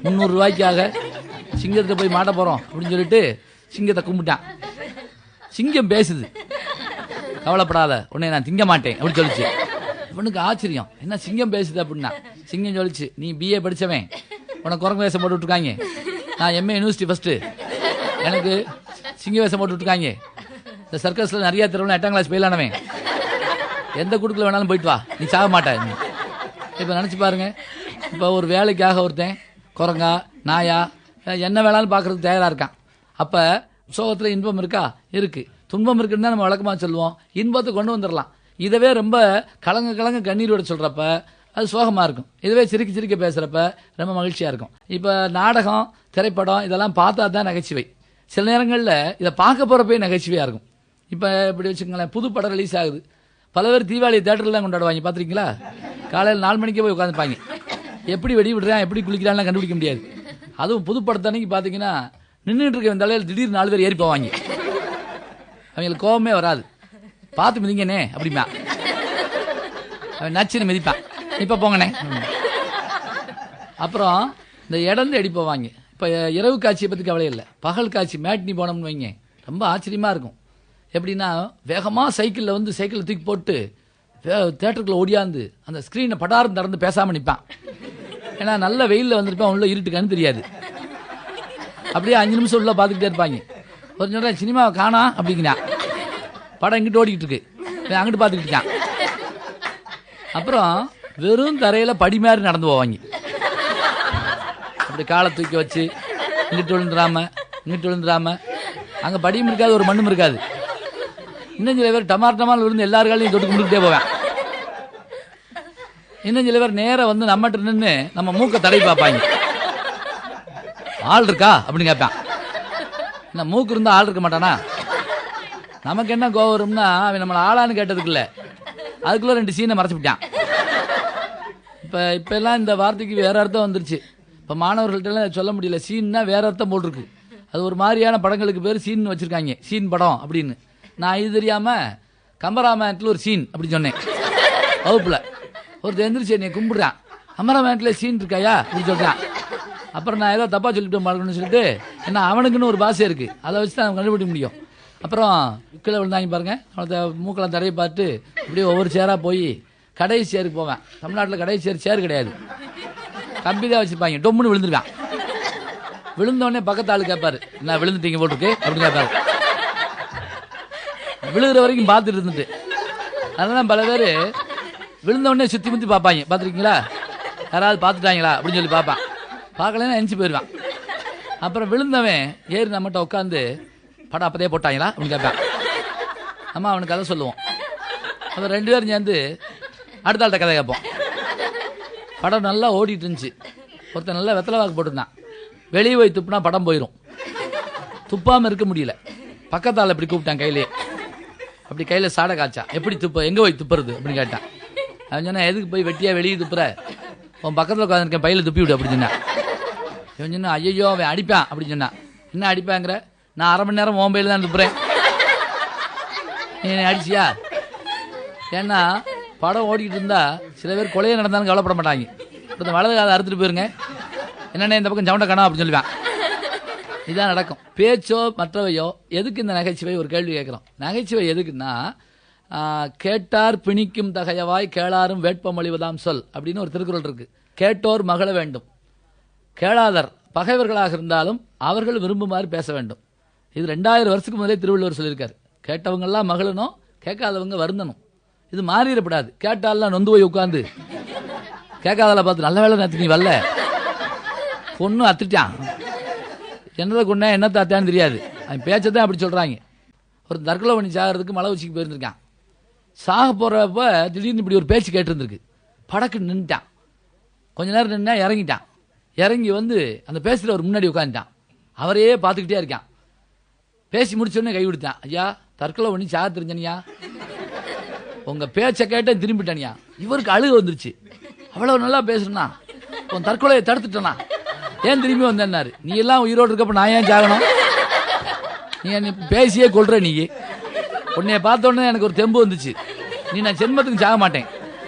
300 ரூபாய்க்காக சிங்கத்தை போய் மாட்ட போகிறோம் அப்படின்னு சொல்லிட்டு சிங்கத்தை கும்பிட்டான். சிங்கம் பேசுது, கவலைப்படாத உன்னை நான் திங்க மாட்டேன் அப்படின்னு சொல்லிச்சு. இவனுக்கு ஆச்சரியம், என்ன சிங்கம் பேசுது அப்படின்னா. சிங்கம் சொல்லிச்சு, நீ BA படித்தவன், உனக்கு குரங்கு வேஷம் போட்டு விட்டுருக்காங்க, நான் MA யூனிவர்சிட்டி ஃபஸ்ட்டு, எனக்கு சிங்க வேஷம் போட்டு விட்டுருக்காங்க, இந்த சர்க்கஸில் நிறையா தெருவில் 8ஆம் கிளாஸ் ஃபெயிலானவன், எந்த குடுக்கில் வேணாலும் போயிட்டு வா, நீ சாக மாட்டேன். இப்போ நினச்சி பாருங்க, இப்போ ஒரு வேலைக்காக ஒருத்தன் குரங்கா நாயா என்ன வேணாலும் பார்க்குறதுக்கு தயாராக இருக்கான். அப்போ சோகத்தில் இன்பம் இருக்கா, இருக்குது. துன்பம் இருக்குன்னு தான் நம்ம வழக்கமாக சொல்லுவோம். இன்பத்தை கொண்டு வந்துடலாம். இதவே ரொம்ப கலங்க கண்ணீரோட சொல்கிறப்ப அது சோகமாக இருக்கும். இதுவே சிரிக்க பேசுகிறப்ப ரொம்ப மகிழ்ச்சியாக இருக்கும். இப்போ நாடகம், திரைப்படம் இதெல்லாம் பார்த்தா தான் நகைச்சுவை. சில நேரங்களில் இதை பார்க்க போகிறப்பே நகைச்சுவையாக இருக்கும். இப்போ இப்படி வச்சுக்கோங்களேன், புது படம் ரிலீஸ் ஆகுது. பல பேர் தீபாவளி தேட்டரில் தான் கொண்டாடுவாங்க, பார்த்துருக்கீங்களா? காலையில் 4 மணிக்கே போய் உட்காந்துப்பாங்க. எப்படி வெடி விடுறான், எப்படி குளிக்கிறான்லாம் கண்டுபிடிக்க முடியாது. அதுவும் புது படத்தன்னைக்கு பார்த்தீங்கன்னா நின்றுட்டு இருக்க தலையில் திடீர்னு 4 பேர் ஏறி போவாங்க. அவங்களுக்கு கோபமே வராது. பார்த்து மிதிங்கண்ணே அப்படிமா, அவன் நச்சுன்னு மிதிப்பான், இப்போ போங்கண்ணே. அப்புறம் இந்த இடந்து அடி போவாங்க. இப்போ இரவு காட்சியை பற்றி கவலை இல்லை, பகல் காட்சி மேட்னி போனோம்னு வைங்க, ரொம்ப ஆச்சரியமாக இருக்கும். எப்படின்னா வேகமாக சைக்கிளில் வந்து சைக்கிளை தூக்கி போட்டு தேட்டருக்குள்ளே ஓடியாந்து அந்த ஸ்க்ரீனை படாரம் திறந்து பேசாமல் நிற்பான். ஏன்னா நல்ல வெயிலில் வந்துருப்பான், உள்ள இருட்டுக்கான்னு தெரியாது. அப்படியே 5 நிமிஷம் உள்ள பார்த்துக்கிட்டே இருப்பாங்க. ஒரு சொல்கிறேன், சினிமாவை காணா அப்படிங்கிறா, படம் இங்கிட்டு ஓடிக்கிட்டு இருக்கு, அங்கிட்டு பார்த்துக்கிட்டு இருக்கான். அப்புறம் வெறும் தரையில் படி மாதிரி நடந்து போவாங்க. அப்படி காலை தூக்கி வச்சு இங்கிட்டு விழுந்துடாம அங்கே படியும் இருக்காது, ஒரு மண்ணும் இருக்காது. இன்னும் சில பேர் டமால் விழுந்து எல்லாரு காலையும் தொட்டு கும்பிட்டுட்டே போவேன். இன்னும் சில பேர் நேராக வந்து நம்மகிட்ட நின்று நம்ம மூக்கை தடவி பார்ப்பாங்க. ஆள் இருக்கா அப்படின்னு கேட்பான். என்ன மூக்கு இருந்தால் ஆள் இருக்க மாட்டானா? நமக்கு என்ன கோவம் வரும்னா, அவன் நம்மளை ஆளான்னு கேட்டதுக்கு இல்லை, அதுக்குள்ளே 2 சீனை மறைச்சு விட்டான். இப்போ எல்லாம் இந்த வார்த்தைக்கு வேற அர்த்தம் வந்துருச்சு. இப்போ மாணவர்கள்ட்டெல்லாம் சொல்ல முடியல, சீன்னா வேற அர்த்தம் போட்டிருக்கு. அது ஒரு மாதிரியான படங்களுக்கு பேர் சீன் வச்சுருக்காங்க, சீன் படம் அப்படின்னு. நான் இது தெரியாமல் கம்பராமாயணத்தில் ஒரு சீன் அப்படி சொன்னேன் வகுப்பில். ஒருத்தர் எந்திரிச்சு என்னை கும்பிடுறான், கம்பராமாயணத்தில் சீன் இருக்காயா அப்படின்னு சொல்கிறான். அப்புறம் நான் ஏதோ தப்பாக சொல்லிட்டு மாட்டேன்னு சொல்லிட்டு, ஏன்னா அவனுக்குன்னு ஒரு பாஷை இருக்குது, அதை வச்சு தான் கண்டுபிடிக்க முடியும். அப்புறம் கீழே விழுந்தாங்க பாருங்க, அவனை மூக்கெல்லாம் தடவை பார்த்து இப்படியே ஒவ்வொரு சேராக போய் கடைசி சேருக்கு போவேன். தமிழ்நாட்டில் கடைசி சேர் கிடையாது, கம்பி தான் வச்சுருப்பாங்க. டொம்முன்னு விழுந்துருக்கான். விழுந்தோடனே பக்கத்து ஆளு கேட்பாரு, என்ன விழுந்துட்டீங்க போட்டிருக்கு அப்படின்னு கேட்பாரு. விழுகிற வரைக்கும் பார்த்துட்டு இருந்துட்டு, அதெல்லாம் பல பேர் விழுந்தோடனே சுற்றி முற்றி பார்ப்பாங்க. பார்த்துருக்கீங்களா? யாராவது பார்த்துட்டாங்களா அப்படின்னு சொல்லி பார்ப்பான். பார்க்கலன்னா எஞ்சி போயிடுவான். அப்புறம் விழுந்தவன் ஏறி நம்மகிட்ட உட்காந்து, படம் அப்பதே போட்டாங்களா அப்படின்னு கேட்பான். நம்ம அவனுக்கு கதை சொல்லுவோம். அப்புறம் 2 பேரும் சேர்ந்து அடுத்த ஆள்கிட்ட கதை கேட்போம். படம் நல்லா ஓடிட்டு இருந்துச்சு. ஒருத்தன் நல்லா வெத்தலை வாக்கு போட்டிருந்தான். வெளியே போய் துப்புனா படம் போயிடும். துப்பாமல் இருக்க முடியல. பக்கத்தால் இப்படி கூப்பிட்டான் கையிலே. அப்படி கையில் சாடை காய்ச்சா, எப்படி எங்கே போய் துப்புறது அப்படின்னு கேட்டான். அவன் சொன்னா, எதுக்கு போய் வெட்டியாக வெளியே துப்புற, உன் பக்கத்தில் உட்காந்துருக்கேன் பையில் துப்பி விடு அப்படின்னு சொன்னான். இவன் சொன்னா, ஐயோ அவன் அடிப்பான் அப்படின்னு சொன்னான். என்ன அடிப்பாங்கிற? நான் 1/2 மணி நேரம் மொபைலில் தான் துப்புறேன், நீ அடிச்சியா? ஏன்னா படம் ஓடிக்கிட்டு இருந்தா சில பேர் கொலையே நடந்தாலும் கவலைப்பட மாட்டாங்க. இப்போ வலது காதை அறுத்துட்டு போயிருங்க, என்னென்ன இந்த பக்கம் சவுண்டை காணா அப்படின்னு சொல்லுவேன். இதுதான் நடக்கும். பேச்சோ மற்றவையோ எதுக்கு இந்த நகைச்சுவை? ஒரு கேள்வி கேட்குறோம். நகைச்சுவை எதுக்குன்னா, கேட்டார் பிணிக்கும் தகையவாய் கேளாரும் வேட்பமொழிவதாம் சொல் அப்படின்னு ஒரு திருக்குறள் இருக்கு. கேட்டோர் மகள வேண்டும், கேளாதர் பகைவர்களாக இருந்தாலும் அவர்கள் விரும்புமாறு பேச வேண்டும். இது 2000 வருஷத்துக்கு முதலே திருவள்ளுவர் சொல்லியிருக்காரு. கேட்டவங்கெல்லாம் மகளணும், கேட்காதவங்க வருந்தணும். இது மாறிடப்படாது. கேட்டாலாம் நொந்து போய் உட்காந்து கேட்காதல பார்த்து, நல்ல வேலை நேற்று நீ வரல, பொண்ணு அத்துட்டான், என்னதை கொண்டா என்னத்தை அத்தான்னு தெரியாது, அவன் பேச்சதான் அப்படி சொல்கிறாங்க. ஒரு தற்கொலை பண்ணி சாகிறதுக்கு மலை உச்சிக்கு போயிருந்திருக்கான். சாக போகிறப்ப திடீர்னு இப்படி ஒரு பேச்சு கேட்டிருந்துருக்கு. படக்கு நின்றுட்டான். கொஞ்ச நேரம் நின்னா இறங்கிட்டான். இறங்கி வந்து அந்த பேசுகிறவர் முன்னாடி உட்காந்துட்டான். அவரையே பார்த்துக்கிட்டே இருக்கான். பேசி முடிச்சோடனே கை விடுத்தான். ஐயா, தற்கொலை பண்ணி சாக தெரிஞ்சனியா, உங்கள் பேச்சை கேட்டேன் திரும்பிட்டானியா. இவருக்கு அழுக வந்துருச்சு. அவ்வளோ நல்லா பேசுனா, உன் தற்கொலையை தடுத்துட்டனா, ஏன் திரும்பி வந்தேன்னாரு. நீ எல்லாம் உயிரோடு இருக்கப்ப நான் ஏன் சாகணும்? நீ பேசியே கொள்ற. நீ உன்னைய பார்த்த உடனே எனக்கு ஒரு தெம்பு வந்துச்சு, நீ நான் ஜென்மத்துக்கு சாக மாட்டேன்.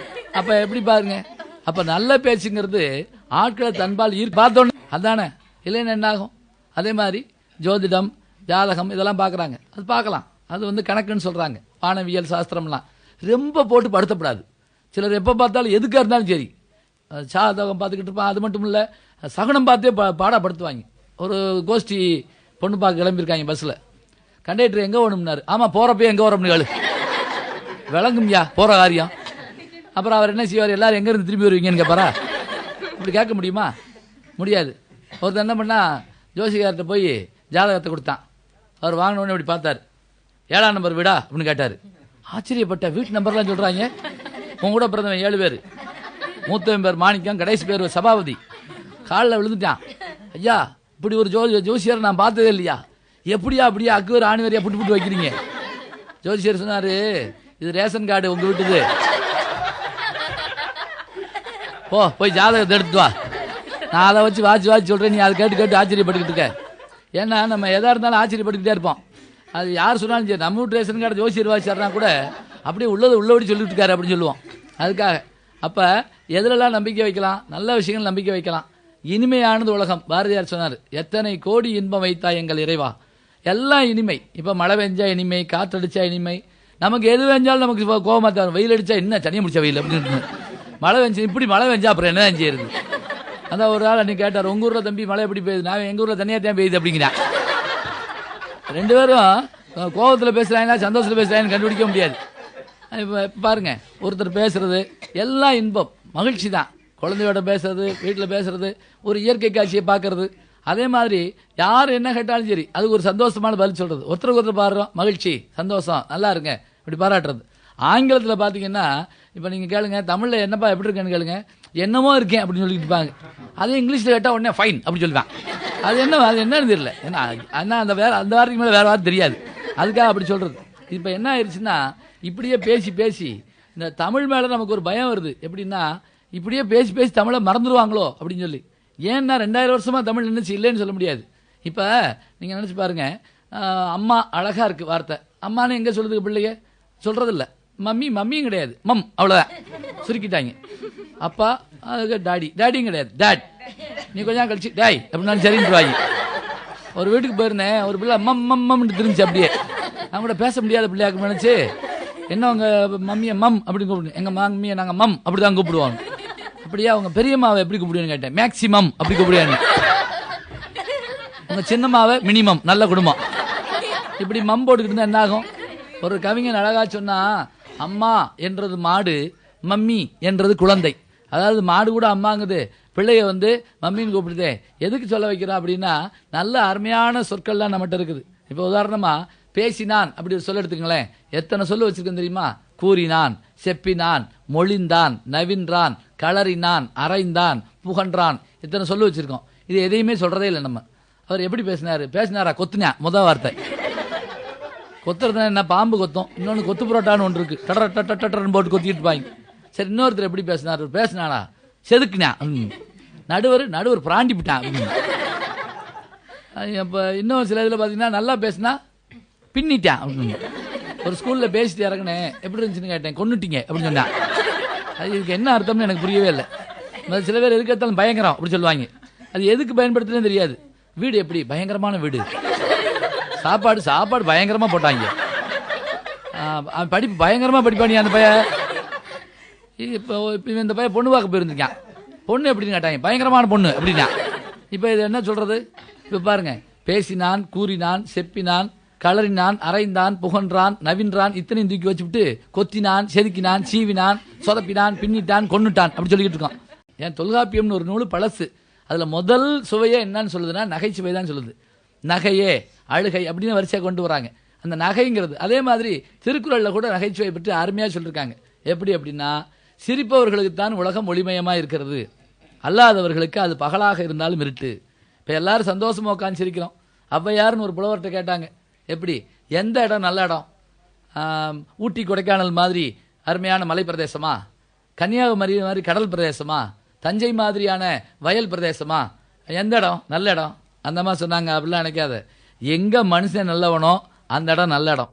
அப்போ எப்படி பாருங்க. அப்போ நல்ல பேச்சுங்கிறது ஆட்களை தன்பால் பார்த்த உடனே அதானே, இல்லைன்னு என்ன ஆகும்? அதே மாதிரி ஜோதிடம் ஜாதகம் இதெல்லாம் பார்க்குறாங்க, அது பார்க்கலாம், அது வந்து கணக்குன்னு சொல்கிறாங்க. வானவியல் சாஸ்திரம்லாம் ரொம்ப போட்டு படுத்தப்படாது. சிலர் எப்போ பார்த்தாலும் எதுக்காக இருந்தாலும் சரி ஜாதகம் பார்த்துக்கிட்டு இருப்பான். அது மட்டும் இல்லை, சகுனம் பார்த்தே பாடப்படுத்துவாங்க. ஒரு கோஷ்டி பொண்ணு பார்க்க கிளம்பியிருக்காங்க பஸ்ஸில். கண்டக்டர் எங்கே ஓணும்னாரு. ஆமாம், போகிறப்ப எங்கே வரோம்னு கேளு, விளங்கும்யா போகிற காரியம். அப்புறம் அவர் என்ன செய்வார், எல்லாரும் எங்கேருந்து திரும்பி வருவீங்கன்னு கேட்பாரா? இப்படி கேட்க முடியுமா? முடியாது. ஒருத்தர் என்ன பண்ணால், ஜோசிகார்கிட்ட போய் ஜாதகத்தை கொடுத்தான். அவர் வாங்கினோடனே இப்படி பார்த்தார். 7ஆம் நம்பர் வீடா அப்படின்னு கேட்டார். ஆச்சரியப்பட்ட, வீட்டு நம்பர்லாம் சொல்கிறாங்க. உன் கூட பிறந்தவன் 7 பேர், மூத்தவன் பேர் மாணிக்கம், கடைசி பேர் சபாபதி. காலில் விழுந்துட்டான். ஐயா, இப்படி ஒரு ஜோசியரை நான் பார்த்ததே இல்லையா, எப்படியா அப்படியா அக்குவர் ஆணிவரியா புட்டு புட்டு வைக்கிறீங்க? ஜோசியர் சொன்னார், இது ரேஷன் கார்டு உங்கள் வீட்டுது, போய் ஜாதகத்தை எடுத்துட்டு வா, நான் அதை வச்சு வாட்சி சொல்கிறேன், நீ அதை கேட்டு ஆச்சரியப்பட்டுக்கிட்டு இருக்க. ஏன்னா நம்ம எதாக இருந்தாலும் ஆச்சரியப்பட்டுக்கிட்டே இருப்போம். அது யார் சொன்னாலும் சரி, நம்ம வீட்டு ரேஷன் கார்டு ஜோசியர் வாட்சினா கூட அப்படியே உள்ளபடி சொல்லிட்டு இருக்காரு அப்படின்னு சொல்லுவோம். அதுக்காக அப்போ எதிலெல்லாம் நம்பிக்கை வைக்கலாம்? நல்ல விஷயங்கள் நம்பிக்கை வைக்கலாம். இனிமையானது உலகம். பாரதியார் சொன்னார், எத்தனை கோடி இன்பம் வைத்தா எங்கள் இறைவா. எல்லாம் இனிமை. இப்போ மழை பெஞ்சா இனிமை, காற்றடிச்சா இனிமை. நமக்கு எது வெஞ்சாலும் நமக்கு கோபமாக தரும். வெயில் அடித்தா என்ன தனியாக முடிச்ச வெயில் அப்படின்னு. மழை வெஞ்சு இப்படி மழை வெஞ்சா அப்புறம் என்ன செய்யுது? அதான் ஒரு நாள் அன்றைக்கி கேட்டார், உங்கள் ஊரில் தம்பி மழை எப்படி பெய்யுது? நான் எங்கள் ஊரில் தனியாக தான் பெய்யுது அப்படிங்கிறேன். 2 பேரும் கோபத்தில் பேசுகிறாங்களா சந்தோஷத்தில் பேசுகிறாங்கன்னு கண்டுபிடிக்க முடியாது. இப்போ பாருங்க, ஒருத்தர் பேசுறது எல்லாம் இன்பம் மகிழ்ச்சி தான். குழந்தையோட பேசுறது, வீட்டில் பேசுறது, ஒரு இயற்கை காட்சியை பார்க்கறது. அதே மாதிரி யார் என்ன கேட்டாலும் சரி அதுக்கு ஒரு சந்தோஷமான பதில் சொல்றது. ஒருத்தருக்கு ஒருத்தர் பாடுறோம், மகிழ்ச்சி, சந்தோஷம், நல்லா இருங்க, இப்படி பாராட்டுறது. ஆங்கிலத்தில் பார்த்தீங்கன்னா இப்போ நீங்கள் கேளுங்க, தமிழில் என்னப்பா எப்படி இருக்கேன்னு கேளுங்க, என்னமோ இருக்கேன் அப்படின்னு சொல்லிட்டு இருப்பாங்க. அதே இங்கிலீஷில் கேட்டால் உடனே ஃபைன் அப்படின்னு சொல்லுவான். அது என்னன்னு தெரியல. ஏன்னா அந்த வார்த்தைக்கு மேலே வேற வார்த்தை தெரியாது, அதுக்காக அப்படி சொல்றது. இப்போ என்ன ஆயிடுச்சுன்னா, இப்படியே பேசி பேசி இந்த தமிழ் மேலே நமக்கு ஒரு பயம் வருது. எப்படின்னா, இப்படியே பேசி பேசி தமிழை மறந்துடுவாங்களோ அப்படின்னு சொல்லி. ஏன்னா 2000 வருஷமா தமிழ் நினைச்சு இல்லைன்னு சொல்ல முடியாது. இப்போ நீங்கள் நினச்சி பாருங்க, அம்மா அழகா இருக்கு வார்த்தை. அம்மானு எங்கே சொல்லுது பிள்ளைங்க? சொல்றதில்ல. மம்மி மம்மியும் கிடையாது, மம், அவ்வளோதான், சுருக்கிட்டாங்க. அப்பா அதுக்கு டாடியும் கிடையாது, டேட். நீ கொஞ்சம் கழிச்சு டாய் அப்படின்னாலும் சரின்னு வாங்கி. ஒரு வீட்டுக்கு போயிருந்தேன், ஒரு பிள்ளை மம் மம் மம்னு திரும்பிச்சு. அப்படியே அவங்க கூட பேச முடியாத பிள்ளையாக்கு நினைச்சு, என்ன அவங்க மம்மியை மம் அப்படின்னு கூப்பிடுங்க, எங்க மம்மியை நாங்கள் மம் அப்படி தான் கூப்பிடுவாங்க. அப்படியே அவங்க பெரியம்மாவை எப்படி கூப்பிடுவேன்னு கேட்டேன், மேக்சிமம் அப்படி கூப்பிடுவாங்க. உங்க சின்னம்மாவை மினிமம், நல்ல குடும்பம். இப்படி மம் போட்டுக்கிட்டு இருந்தா என்ன ஆகும்? ஒரு கவிஞன் அழகா சொன்னா, அம்மா என்றது மாடு, மம்மி என்றது குழந்தை. அதாவது மாடு கூட அம்மாங்குது, பிள்ளைய மம்மின்னு கூப்பிடுதே. எதுக்கு சொல்ல வைக்கிறோம் அப்படின்னா, நல்ல அருமையான சொற்கள்லாம் நம்மகிட்ட இருக்குது. இப்போ உதாரணமா பேசினான் அப்படி ஒரு சொல்ல எடுத்துங்களேன், எத்தனை சொல்லு வச்சிருக்கேன் தெரியுமா? கூறினான், செப்பினான், மொழிந்தான், நவின்றான், களறினான், அரைந்தான், புகன்றான், இத்தனை சொல்லு வச்சிருக்கோம். இது எதையுமே சொல்றதே இல்லை நம்ம. அவர் எப்படி பேசினாரா? கொத்துனா முத வார்த்தை. கொத்துறதுனா என்ன? பாம்பு கொத்தும். இன்னொன்று கொத்து புரோட்டான்னு ஒன்று இருக்கு, டட்டன்னு போட்டு கொத்திட்டு இருப்பாங்க. சரி, இன்னொருத்தர் எப்படி பேசினானா? செதுக்குனா. நடுவர் பிராண்டி விட்டான். இப்போ இன்னும் சில இதில் பார்த்தீங்கன்னா, நல்லா பேசினா பின்னிட்டான். ஒரு ஸ்கூலில் பேசிட்டு இறங்கினேன், எப்படி இருந்துச்சுன்னு கேட்டேன், கொன்னுட்டீங்க அப்படின்னு சொன்னான். அது இதுக்கு என்ன அர்த்தம்னு எனக்கு புரியவே இல்லை. சில பேர் எதுக்கெடுத்தாலும் பயங்கரம் அப்படி சொல்லுவாங்க. அது எதுக்கு பயன்படுத்துனே தெரியாது. வீடு எப்படி பயங்கரமான வீடு, சாப்பாடு பயங்கரமா போட்டாங்க, படிப்பு பயங்கரமா படிப்பானி அந்த பையன். இப்போ இந்த பையன் பொண்ணு பார்க்க போயிருந்திருக்கான், பொண்ணு எப்படின்னு கேட்டாங்க, பயங்கரமான பொண்ணு அப்படின்னா. இப்போ இது என்ன சொல்றது? இப்போ பாருங்க, பேசினான், கூறினான், செப்பினான், களறினான், அரைந்தான், புகன்றான், நவின்றான், இத்தனையும் தூக்கி வச்சுவிட்டு கொத்தினான், செதுக்கினான், சீவினான், சொதப்பினான், பின்னிட்டான், கொன்னுட்டான் அப்படி சொல்லிக்கிட்டு இருக்கோம். ஏன் தொல்காப்பியம்னு ஒரு நூல் பழசு. அதுல முதல் சுவையே என்னன்னு சொல்லுதுன்னா, நகைச்சுவை தான் சொல்லுது. நகையே அழுகை அப்படின்னு வரிசையாக கொண்டு வராங்க. அந்த நகைங்கிறது அதே மாதிரி திருக்குறளில் கூட நகைச்சுவை பற்றி அருமையாக சொல்லியிருக்காங்க. எப்படி அப்படின்னா, சிரிப்பவர்களுக்கு தான் உலகம் ஒளிமயமாக இருக்கிறது, அல்லாதவர்களுக்கு அது பகலாக இருந்தாலும் இருட்டு. இப்போ எல்லாரும் சந்தோஷமா உட்காந்து சிரிக்கிறோம். ஔவையார்னு ஒரு புலவர்கிட்ட கேட்டாங்க, எப்படி எந்த இடம் நல்ல இடம்? ஊட்டி கொடைக்கானல் மாதிரி அருமையான மலை பிரதேசமா, கன்னியாகுமரி மாதிரி கடல் பிரதேசமா, தஞ்சை மாதிரியான வயல் பிரதேசமா, எந்த இடம் நல்ல இடம்? அந்த மாதிரி சொன்னாங்க. அப்படிலாம் நினைக்காத, எங்க மனுஷன் நல்லவனோ அந்த இடம் நல்ல இடம்.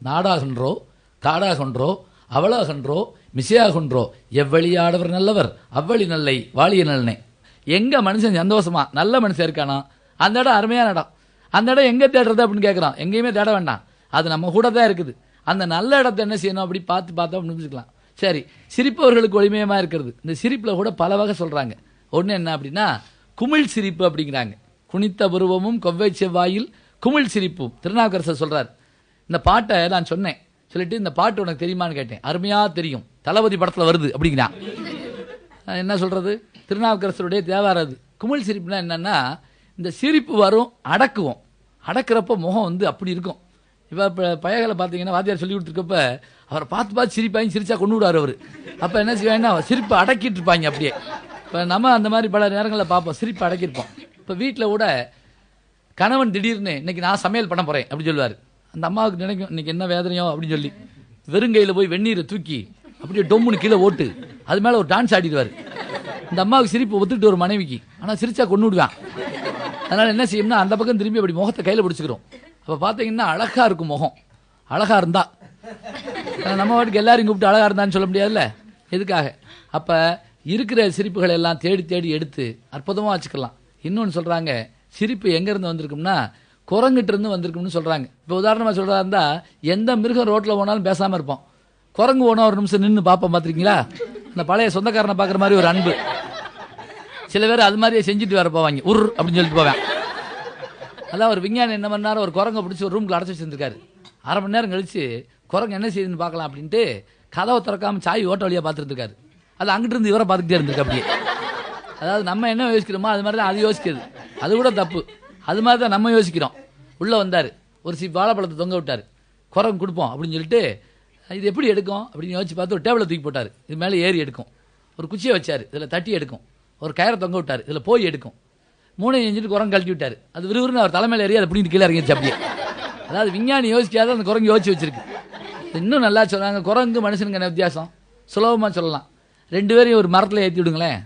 நாடாகன்றோ காடாகன்றோ அவளாகன்றோ மிசையாகன்றோ எவ்வழியாடவர் நல்லவர் அவ்வழி நல்லை வாழிய நல்லனே. எங்க மனுஷன் சந்தோஷமா நல்ல மனுஷன் இருக்கானோ அந்த இடம் அருமையான இடம். அந்த இடம் எங்க தேடுறது அப்படின்னு கேட்கறோம். எங்கேயுமே தேட வேண்டாம், அது நம்ம கூட தான் இருக்குது. அந்த நல்ல இடத்த என்ன செய்யணும்? அப்படி பார்த்தா முடிஞ்சுக்கலாம். சரி, சிரிப்பவர்களுக்கு ஒளிமயமா இருக்கிறது. இந்த சிரிப்புல கூட பல வகை சொல்றாங்க. ஒண்ணு என்ன அப்படின்னா, குமிழ் சிரிப்பு அப்படிங்கிறாங்க. குனித்த புருவமும் கொவ்வை செவ்வாயில் குமிழ் சிரிப்பும். திருநாவுக்கரசர் சொல்றார். இந்த பாட்டை நான் சொன்னேன், சொல்லிட்டு இந்த பாட்டு உனக்கு தெரியுமான்னு கேட்டேன். அருமையா தெரியும், தளபதி படத்துல வருது அப்படிங்கிறான். என்ன சொல்றது? திருநாவுக்கரசருடைய தேவாரம் அது. குமிழ் சிரிப்புனா என்னன்னா, இந்த சிரிப்பு வரும், அடக்குவோம். அடக்கிறப்ப முகம் அப்படி இருக்கும். இப்போ பையகளை பார்த்தீங்கன்னா, வாத்தியார் சொல்லி கொடுத்துருக்கப்ப அவரை பார்த்து சிரிப்பாங்க, சிரிச்சா கொண்டு விடுவார் அவர். அப்போ என்ன செய்வாங்கன்னா, சிரிப்பை அடக்கிட்டு இருப்பாங்க அப்படியே. இப்போ நம்ம அந்த மாதிரி பல நேரங்களில் பார்ப்போம், சிரிப்பை அடக்கியிருப்போம். இப்போ வீட்டில் கூட கணவன் திடீர்னு இன்னைக்கு நான் சமையல் பண்ண போறேன் அப்படி சொல்லுவார். அந்த அம்மாவுக்கு நினைக்கும், இன்னைக்கு என்ன வேதனையோ அப்படின்னு சொல்லி வெறுங்கையில் போய் வெந்நீரை தூக்கி அப்படியே டொம்முன்னு கீழே ஓட்டு அது மேலே ஒரு டான்ஸ் ஆடிடுவார். இந்த அம்மாவுக்கு சிரிப்பு ஒத்துக்கிட்டு ஒரு மனைவிக்கு, ஆனால் சிரிச்சா கொண்டு விடுவான். அதனால என்ன செய்யும்னா, அந்த பக்கம் திரும்பி அப்படி முகத்தை கையில் பிடிச்சிக்கிறோம். அப்போ பார்த்தீங்கன்னா அழகா இருக்கும் முகம். அழகா இருந்தா நம்ம வாட்டுக்கு எல்லாரையும் கூப்பிட்டு அழகா இருந்தான்னு சொல்ல முடியாதுல்ல. எதுக்காக? அப்ப இருக்கிற சிரிப்புகளை எல்லாம் தேடி தேடி எடுத்து அற்புதமா வச்சுக்கலாம். இன்னொன்று சொல்றாங்க, சிரிப்பு எங்க இருந்து வந்திருக்கும்னா குரங்கிட்ட இருந்து வந்திருக்கும்னு சொல்றாங்க. இப்போ உதாரணமா சொல்றதா இருந்தா, எந்த மிருகம் ரோட்ல போனாலும் பேசாம இருப்போம். குரங்கு போனா ஒரு நிமிஷம் நின்று பார்ப்போம். பார்த்துருக்கீங்களா? அந்த பழைய சொந்தக்காரனை பார்க்குற மாதிரி ஒரு அன்பு. சில பேர் அது மாதிரியே செஞ்சுட்டு வர போவாங்க, உர் அப்படின்னு சொல்லிட்டு போவேன். அதான் ஒரு விஞ்ஞானி என்ன பண்ணாரு, ஒரு குரங்கை பிடிச்சி ஒரு ரூம்ல அடைச்சி வச்சிருந்திருக்காரு. அரை மணி நேரம் கழிச்சு குரங்கு என்ன செய்யுதுன்னு பார்க்கலாம் அப்படின்ட்டு கதவை திறக்காம சாய் ஓட்ட வழியா பார்த்துருக்காரு. அது அங்கிட்டு இருந்து இவரை பார்த்துக்கிட்டே இருந்திருக்கு அப்படியே. அதாவது நம்ம என்ன யோசிக்கிறோமோ அது மாதிரி தான் அது யோசிக்கிறது. அது கூட தப்பு. அது மாதிரி தான் நம்ம யோசிக்கிறோம். உள்ள வந்தாரு, ஒரு வாழைப்பழத்தை தொங்க விட்டாரு. குரங்கு கொடுப்போம் அப்படின்னு சொல்லிட்டு இது எப்படி எடுக்கும் அப்படின்னு யோசிச்சு பார்த்து ஒரு டேபிளை தூக்கி போட்டார். இது மேலே ஏறி எடுக்கும். ஒரு குச்சியை வச்சார், இதில் தட்டி எடுக்கும். ஒரு கயரை தொங்க விட்டார், இதில் போய் எடுக்கும். மூணை செஞ்சுட்டு குரங்கு கழட்டி விட்டார். அது விறுவிறுன்னு அவர் தலைமையில் ஏறி அதை பிடிக்கிட்டு கீழே இறங்கிடுச்சு அப்படியே. அதாவது விஞ்ஞானி யோசிக்காத அந்த குரங்கு யோசிச்சு வச்சிருக்கு. இன்னும் நல்லா சொல்றாங்க, குரங்கு மனுஷனுக்கு என்ன வித்தியாசம் சுலபமாக சொல்லலாம். 2 பேரையும் ஒரு மரத்தில் ஏற்றி விடுங்களேன்.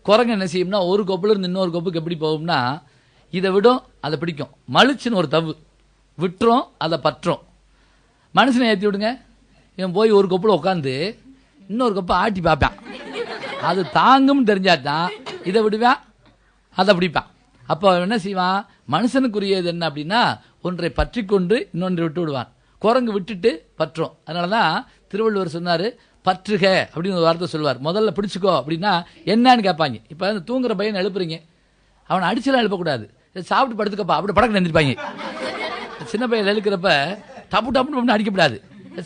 குரங்கு என்ன செய்யும்னா ஒரு கொப்புல இருந்து இன்னொரு கொப்புக்கு எப்படி போகும்னா இதை விடும், அதை பிடிக்கும். மலிச்சுன்னு ஒரு தவு விட்டுரும், அதை பற்றும். மனுஷனை ஏற்றி விடுங்க, இவன் போய் ஒரு கொப்புல உட்காந்து இன்னொரு கொப்பை ஆட்டி பார்ப்பான். அது தாங்கும்னு தெரிஞ்சாதான் இதை விடுவான், அதை பிடிப்பான். அப்போ என்ன செய்வான், மனுஷனுக்குரியது என்ன அப்படின்னா ஒன்றை பற்றி கொண்டு இன்னொன்றை விட்டு விடுவான். குரங்கு விட்டுட்டு பற்றும். அதனால தான் திருவள்ளுவர் சொன்னார், பற்றுக அப்படின்னு ஒரு வார்த்தை சொல்லுவார். முதல்ல பிடிச்சிக்கோ அப்படின்னா என்னன்னு கேட்பாங்க. இப்போ அந்த தூங்குற பையனை எழுப்புறீங்க, அவனை அடிச்செல்லாம் எழுப்பக்கூடாது, சாப்பிட்டு படுத்துக்கப்பா அப்படி படக்கு நினைப்பாங்க. சின்ன பையன் எழுக்கிறப்ப டப்பு டப்புன்னு அடிக்கப்படாது,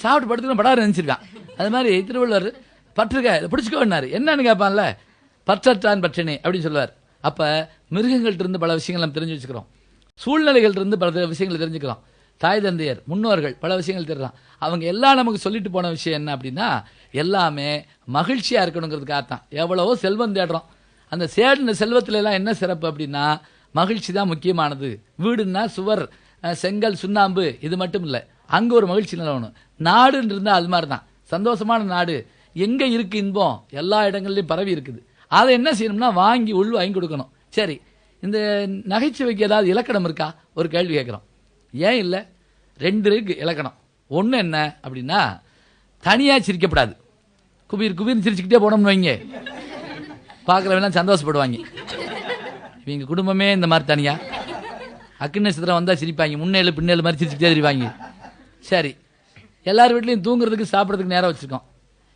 சாப்பிட்டு படுத்துக்க படாரு நினைச்சிருக்கான். அது மாதிரி திருவள்ளுவர் பற்றுக பிடிச்சிக்கோன்னாரு. என்னன்னு கேட்பான்ல, பற்றற்றான் பற்றினே அப்படின்னு சொல்லுவார். அப்ப மிருகங்கள்ட்ட இருந்து பல விஷயங்கள் நம்ம தெரிஞ்சு வச்சுக்கிறோம். சூழ்நிலைகள் இருந்து பல விஷயங்களை தெரிஞ்சுக்கிறோம். தாய் தந்தையர் முன்னோர்கள் பல விஷயங்கள் தெரியலாம். அவங்க எல்லாம் நமக்கு சொல்லிட்டு போன விஷயம் என்ன அப்படின்னா எல்லாமே மகிழ்ச்சியா இருக்கணுங்கிறதுக்காகத்தான். எவ்வளவோ செல்வம் தேடுறோம், அந்த சேடின செல்வத்துல எல்லாம் என்ன சிறப்பு அப்படின்னா மகிழ்ச்சி தான் முக்கியமானது. வீடுன்னா சுவர் செங்கல் சுண்ணாம்பு இது மட்டும் இல்லை, அங்க ஒரு மகிழ்ச்சி நிலவணும். நாடுன்னு இருந்தா அது மாதிரி தான். சந்தோஷமான நாடு எங்க இருக்கு, இன்பம் எல்லா இடங்கள்லயும் பரவி இருக்குது. அதை என்ன செய்யணும்னா வாங்கி வாங்கி கொடுக்கணும். சரி, இந்த நகைச்சுவைக்கு ஏதாவது இலக்கணம் இருக்கா ஒரு கேள்வி கேட்கிறோம். ஏன் இல்லை? 2 இருக்கு இலக்கணம். ஒன்று என்ன அப்படின்னா தனியாக சிரிக்கப்படாது. குபீர் குபீர்னு சிரிச்சுக்கிட்டே போனோம்னு வைங்க, பார்க்குறவெல்லாம் சந்தோஷப்படுவாங்க. இவங்க குடும்பமே இந்த மாதிரி தனியா அக்கு நட்சத்திரம் வந்தால் சிரிப்பாங்க, முன்னேழு பின்னேழு மாதிரி சிரிச்சுக்கிட்டே தெரிவாங்க. சரி, எல்லார் வீட்லையும் தூங்குறதுக்கு சாப்பிட்றதுக்கு நேரம் வச்சுருக்கோம்.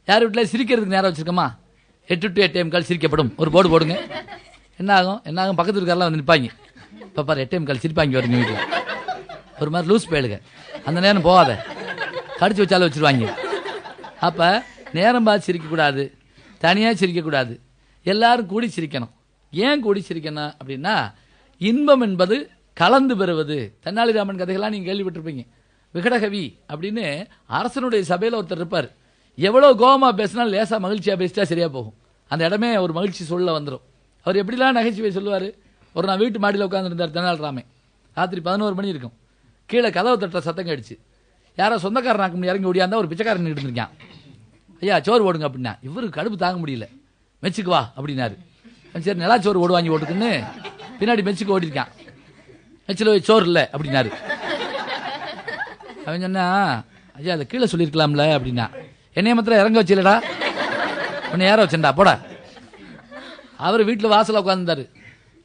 யார் வீட்டில் சிரிக்கிறதுக்கு நேரம் வச்சுருக்கோமா? 8 to 8 கால் சிரிக்கப்படும் ஒரு போர்டு போடுங்க. என்ன ஆகும் பக்கத்து இருக்காரெல்லாம் வந்து நிற்பாங்க. இப்போ பாரு 8 கால் சிரிப்பாங்க வருங்க வீட்டில். ஒரு மாதிரி லூஸ் போயிடுங்க, அந்த நேரம் போகாத கடிச்சு வச்சாலும் வச்சுருவாங்க. அப்போ நேரம் பார்த்து சிரிக்கக்கூடாது, தனியாக சிரிக்கக்கூடாது, எல்லாரும் கூடி சிரிக்கணும். ஏன் கூடி சிரிக்கணும் அப்படின்னா இன்பம் என்பது கலந்து பெறுவது. தென்னாலிராமன் கதைகள்லாம் நீங்கள் கேள்விப்பட்டிருப்பீங்க. விகடகவி அப்படின்னு அரசனுடைய சபையில் ஒருத்தர் இருப்பார். எவ்வளோ கோபமாக பேசினாலும் லேசாக மகிழ்ச்சியாக பேசிட்டா சரியாக போகும். அந்த இடமே ஒரு மகிழ்ச்சி சொல்ல வந்துடும். அவர் எப்படிலாம் நகைச்சுவை சொல்லுவார். ஒரு நான் வீட்டு மாடியில் உட்காந்துருந்தார் தெனாலிராமன். ராத்திரி 11 மணி இருக்கும். கீழே கதவை தட்டுற சத்தம் கடிச்சு யாரோ சொந்தக்காரனாக்க இறங்கி ஓடியாந்தா ஒரு பிச்சைக்காரன் இருந்திருக்கான். ஐயா சோறு ஓடுங்க அப்படின்னா இவருக்கு கடுப்பு தாங்க முடியல. மெச்சுக்குவா அப்படின்னாரு. சரி நிலா சோறு ஓடு வாங்கி ஓட்டுக்குன்னு பின்னாடி மெச்சுக்கு ஓடிருக்கான். மெச்சில் போய் சோறு இல்லை அப்படின்னாரு. அவன் சொன்னா ஐயா அதை கீழே சொல்லியிருக்கலாம்ல அப்படின்னா. என்னைய மாத்திரம் இறங்க வச்சில்லடா, உன்னை ஏற வச்சேன்டா போட. அவர் வீட்டில் வாசலில் உட்காந்துருந்தாரு.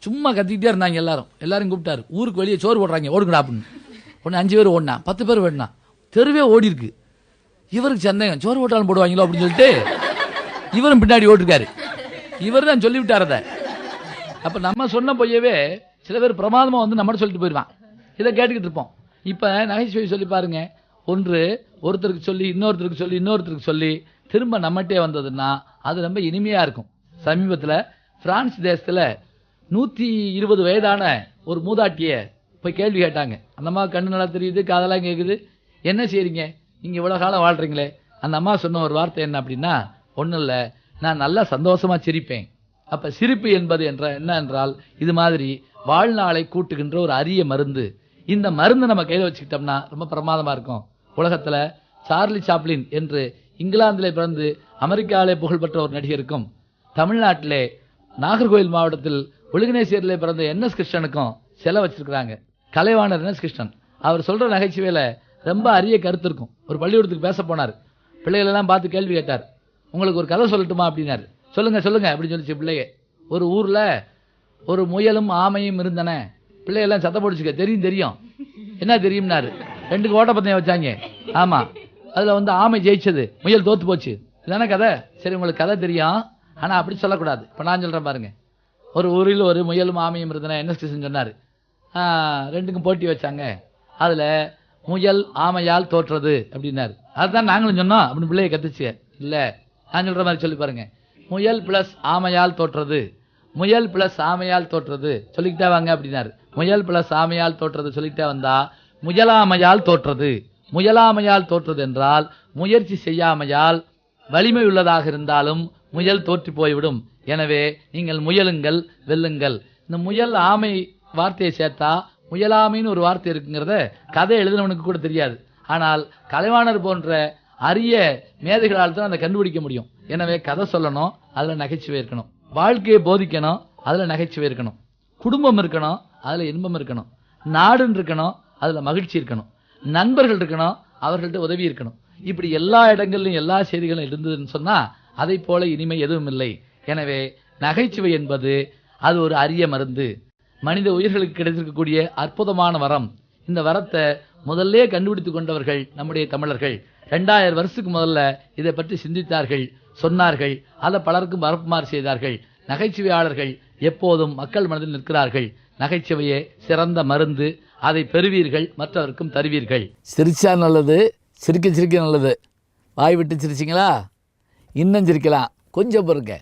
சும்மா கத்திக்கிட்டே இருந்தாங்க. எல்லாரும் கூப்பிட்டாரு. ஊருக்கு வெளியே சோறு போடுறாங்க ஓடுங்கடா அப்படின்னு. ஒன்று 5 பேர் ஓடினா 10 பேர் ஓடினா தெருவே ஓடி இருக்கு. இவருக்கு சந்தேகம், சோறு ஓட்டாலும் போடுவாங்களோ அப்படின்னு சொல்லிட்டு இவரும் பின்னாடி ஓட்டிருக்காரு. இவர் தான் சொல்லிவிட்டார் அதை. அப்போ நம்ம சொன்ன பொய்யவே சில பேர் பிரமாதமாக வந்து நம்மகிட்ட சொல்லிட்டு போயிடுவான். இதை கேட்டுக்கிட்டு இருப்போம். இப்போ நகைச்சுவை சொல்லி பாருங்க, ஒன்று ஒருத்தருக்கு சொல்லி இன்னொருத்தருக்கு சொல்லி திரும்ப நம்மகிட்டே வந்ததுன்னா அது ரொம்ப இனிமையா இருக்கும். சமீபத்தில் பிரான்ஸ் தேசத்தில் 120 வயதான ஒரு மூதாட்டிய போய் கேள்வி கேட்டாங்க. அந்த அம்மா கண்ணு நல்லா தெரியுது, காதெல்லாம் கேட்குது, என்ன செய்றீங்க நீங்க இவ்வளவு காலம் வாழ்றீங்களே? அந்த அம்மா சொன்ன ஒரு வார்த்தை என்ன அப்படின்னா, ஒன்றும் இல்லை, நான் நல்லா சந்தோஷமா சிரிப்பேன். அப்ப சிரிப்பு என்பது என்ன என்றால் இது மாதிரி வாழ்நாளை கூட்டுகின்ற ஒரு அரிய மருந்து. இந்த மருந்து நம்ம கையில் வச்சுக்கிட்டோம்னா ரொம்ப பிரமாதமா இருக்கும். உலகத்துல சார்லி சாப்ளின் என்று இங்கிலாந்திலே பிறந்து அமெரிக்காவிலே புகழ்பெற்ற ஒரு நடிகருக்கும், தமிழ்நாட்டிலே நாகர்கோவில் மாவட்டத்தில் ஒழுங்கினேசியரிலே பிறந்த என்எஸ் கிருஷ்ணனுக்கும் சிலை வச்சிருக்கிறாங்க. கலைவாணர் என்எஸ் கிருஷ்ணன். அவர் சொல்ற நகைச்சுவையில ரொம்ப அரிய கருத்து இருக்கும். ஒரு பள்ளிக்கூடத்துக்கு பேச போனார். பிள்ளைகள் எல்லாம் பார்த்து கேள்வி கேட்டார். உங்களுக்கு ஒரு கதை சொல்லட்டுமா அப்படின்னாரு. சொல்லுங்க சொல்லுங்க அப்படின்னு சொல்லிச்சு பிள்ளைங்க. ஒரு ஊர்ல ஒரு முயலும் ஆமையும் இருந்தன. பிள்ளைகள்லாம் சத்தம் போடுச்சுக்க, தெரியும் என்ன தெரியும்னாரு. 2 ஓட்டப்பந்தயம் வச்சாங்க. ஆமா, அதுல ஆமை ஜெயிச்சது, முயல் தோத்து போச்சு. இதான கதை. சரி, உங்களுக்கு கதை தெரியும், ஆனா அப்படி சொல்லக்கூடாது. இப்ப நான் சொல்றேன் பாருங்க. ஒரு ஊரில் ஒரு முயலும் ஆமையும் இருந்தன. என்ன சொன்னாரு? ரெண்டுக்கும் போட்டி வச்சாங்க. அதில் முயல் ஆமையால் தோற்றது அப்படின்னாரு. அதுதான் நாங்களும் சொன்னோம் அப்படின்னு பிள்ளைய கத்துச்சு. இல்லை, நான் சொல்கிற மாதிரி சொல்லி பாருங்க. முயல் ப்ளஸ் ஆமையால் தோற்றது, முயல் ப்ளஸ் ஆமையால் தோற்றது சொல்லிக்கிட்டே வாங்க அப்படின்னாரு. முயல் ப்ளஸ் ஆமையால் தோற்றது சொல்லிக்கிட்டே வந்தா முயலாமையால் தோற்றது. முயலாமையால் தோற்றது என்றால் முயற்சி செய்யாமையால் வலிமை உள்ளதாக இருந்தாலும் முயல் தோற்று போய்விடும். எனவே நீங்கள் முயலுங்கள், வெல்லுங்கள். இந்த முயல் ஆமை வார்த்தையை சேர்த்தா முயலாமைன்னு ஒரு வார்த்தை இருக்குங்கிறத கதை எழுதினவனுக்கு கூட தெரியாது. ஆனால் கலைவாணர் போன்ற அரிய மேதைகளால் தான் அதை கண்டுபிடிக்க முடியும். எனவே கதை சொல்லணும், அதில் நகைச்சுவை இருக்கணும். வாழ்க்கையை போதிக்கணும், அதில் நகைச்சுவை இருக்கணும். குடும்பம் இருக்கணும், அதில் இன்பம் இருக்கணும். நாடுன்னு இருக்கணும், அதில் மகிழ்ச்சி இருக்கணும். நண்பர்கள் இருக்கணும், அவர்கள்ட்ட உதவி இருக்கணும். இப்படி எல்லா இடங்களிலும் எல்லா செய்திகளும் இருந்ததுன்னு சொன்னா அதை போல இனிமை எதுவும் இல்லை. எனவே நகைச்சுவை என்பது அது ஒரு அரிய மருந்து, மனித உயிர்களுக்கு கிடைத்திருக்கக்கூடிய அற்புதமான வரம். இந்த வரத்தை முதல்ல கண்டுபிடித்துக் கொண்டவர்கள் நம்முடைய தமிழர்கள். 2000 வருஷத்துக்கு முதல்ல இதை பற்றி சிந்தித்தார்கள், சொன்னார்கள். அதை பலருக்கும் பரப்புமாறு செய்தார்கள். நகைச்சுவையாளர்கள் எப்போதும் மக்கள் மனதில் நிற்கிறார்கள். நகைச்சுவையே சிறந்த மருந்து. அதை பெறுவீர்கள், மற்றவருக்கும் தருவீர்கள். சிரிச்சா நல்லது, சிரிக்க சிரிக்க நல்லது. வாய் விட்டு சிரிச்சிங்களா? இன்னும் சிரிக்கலாம், கொஞ்சம் பொறுங்க.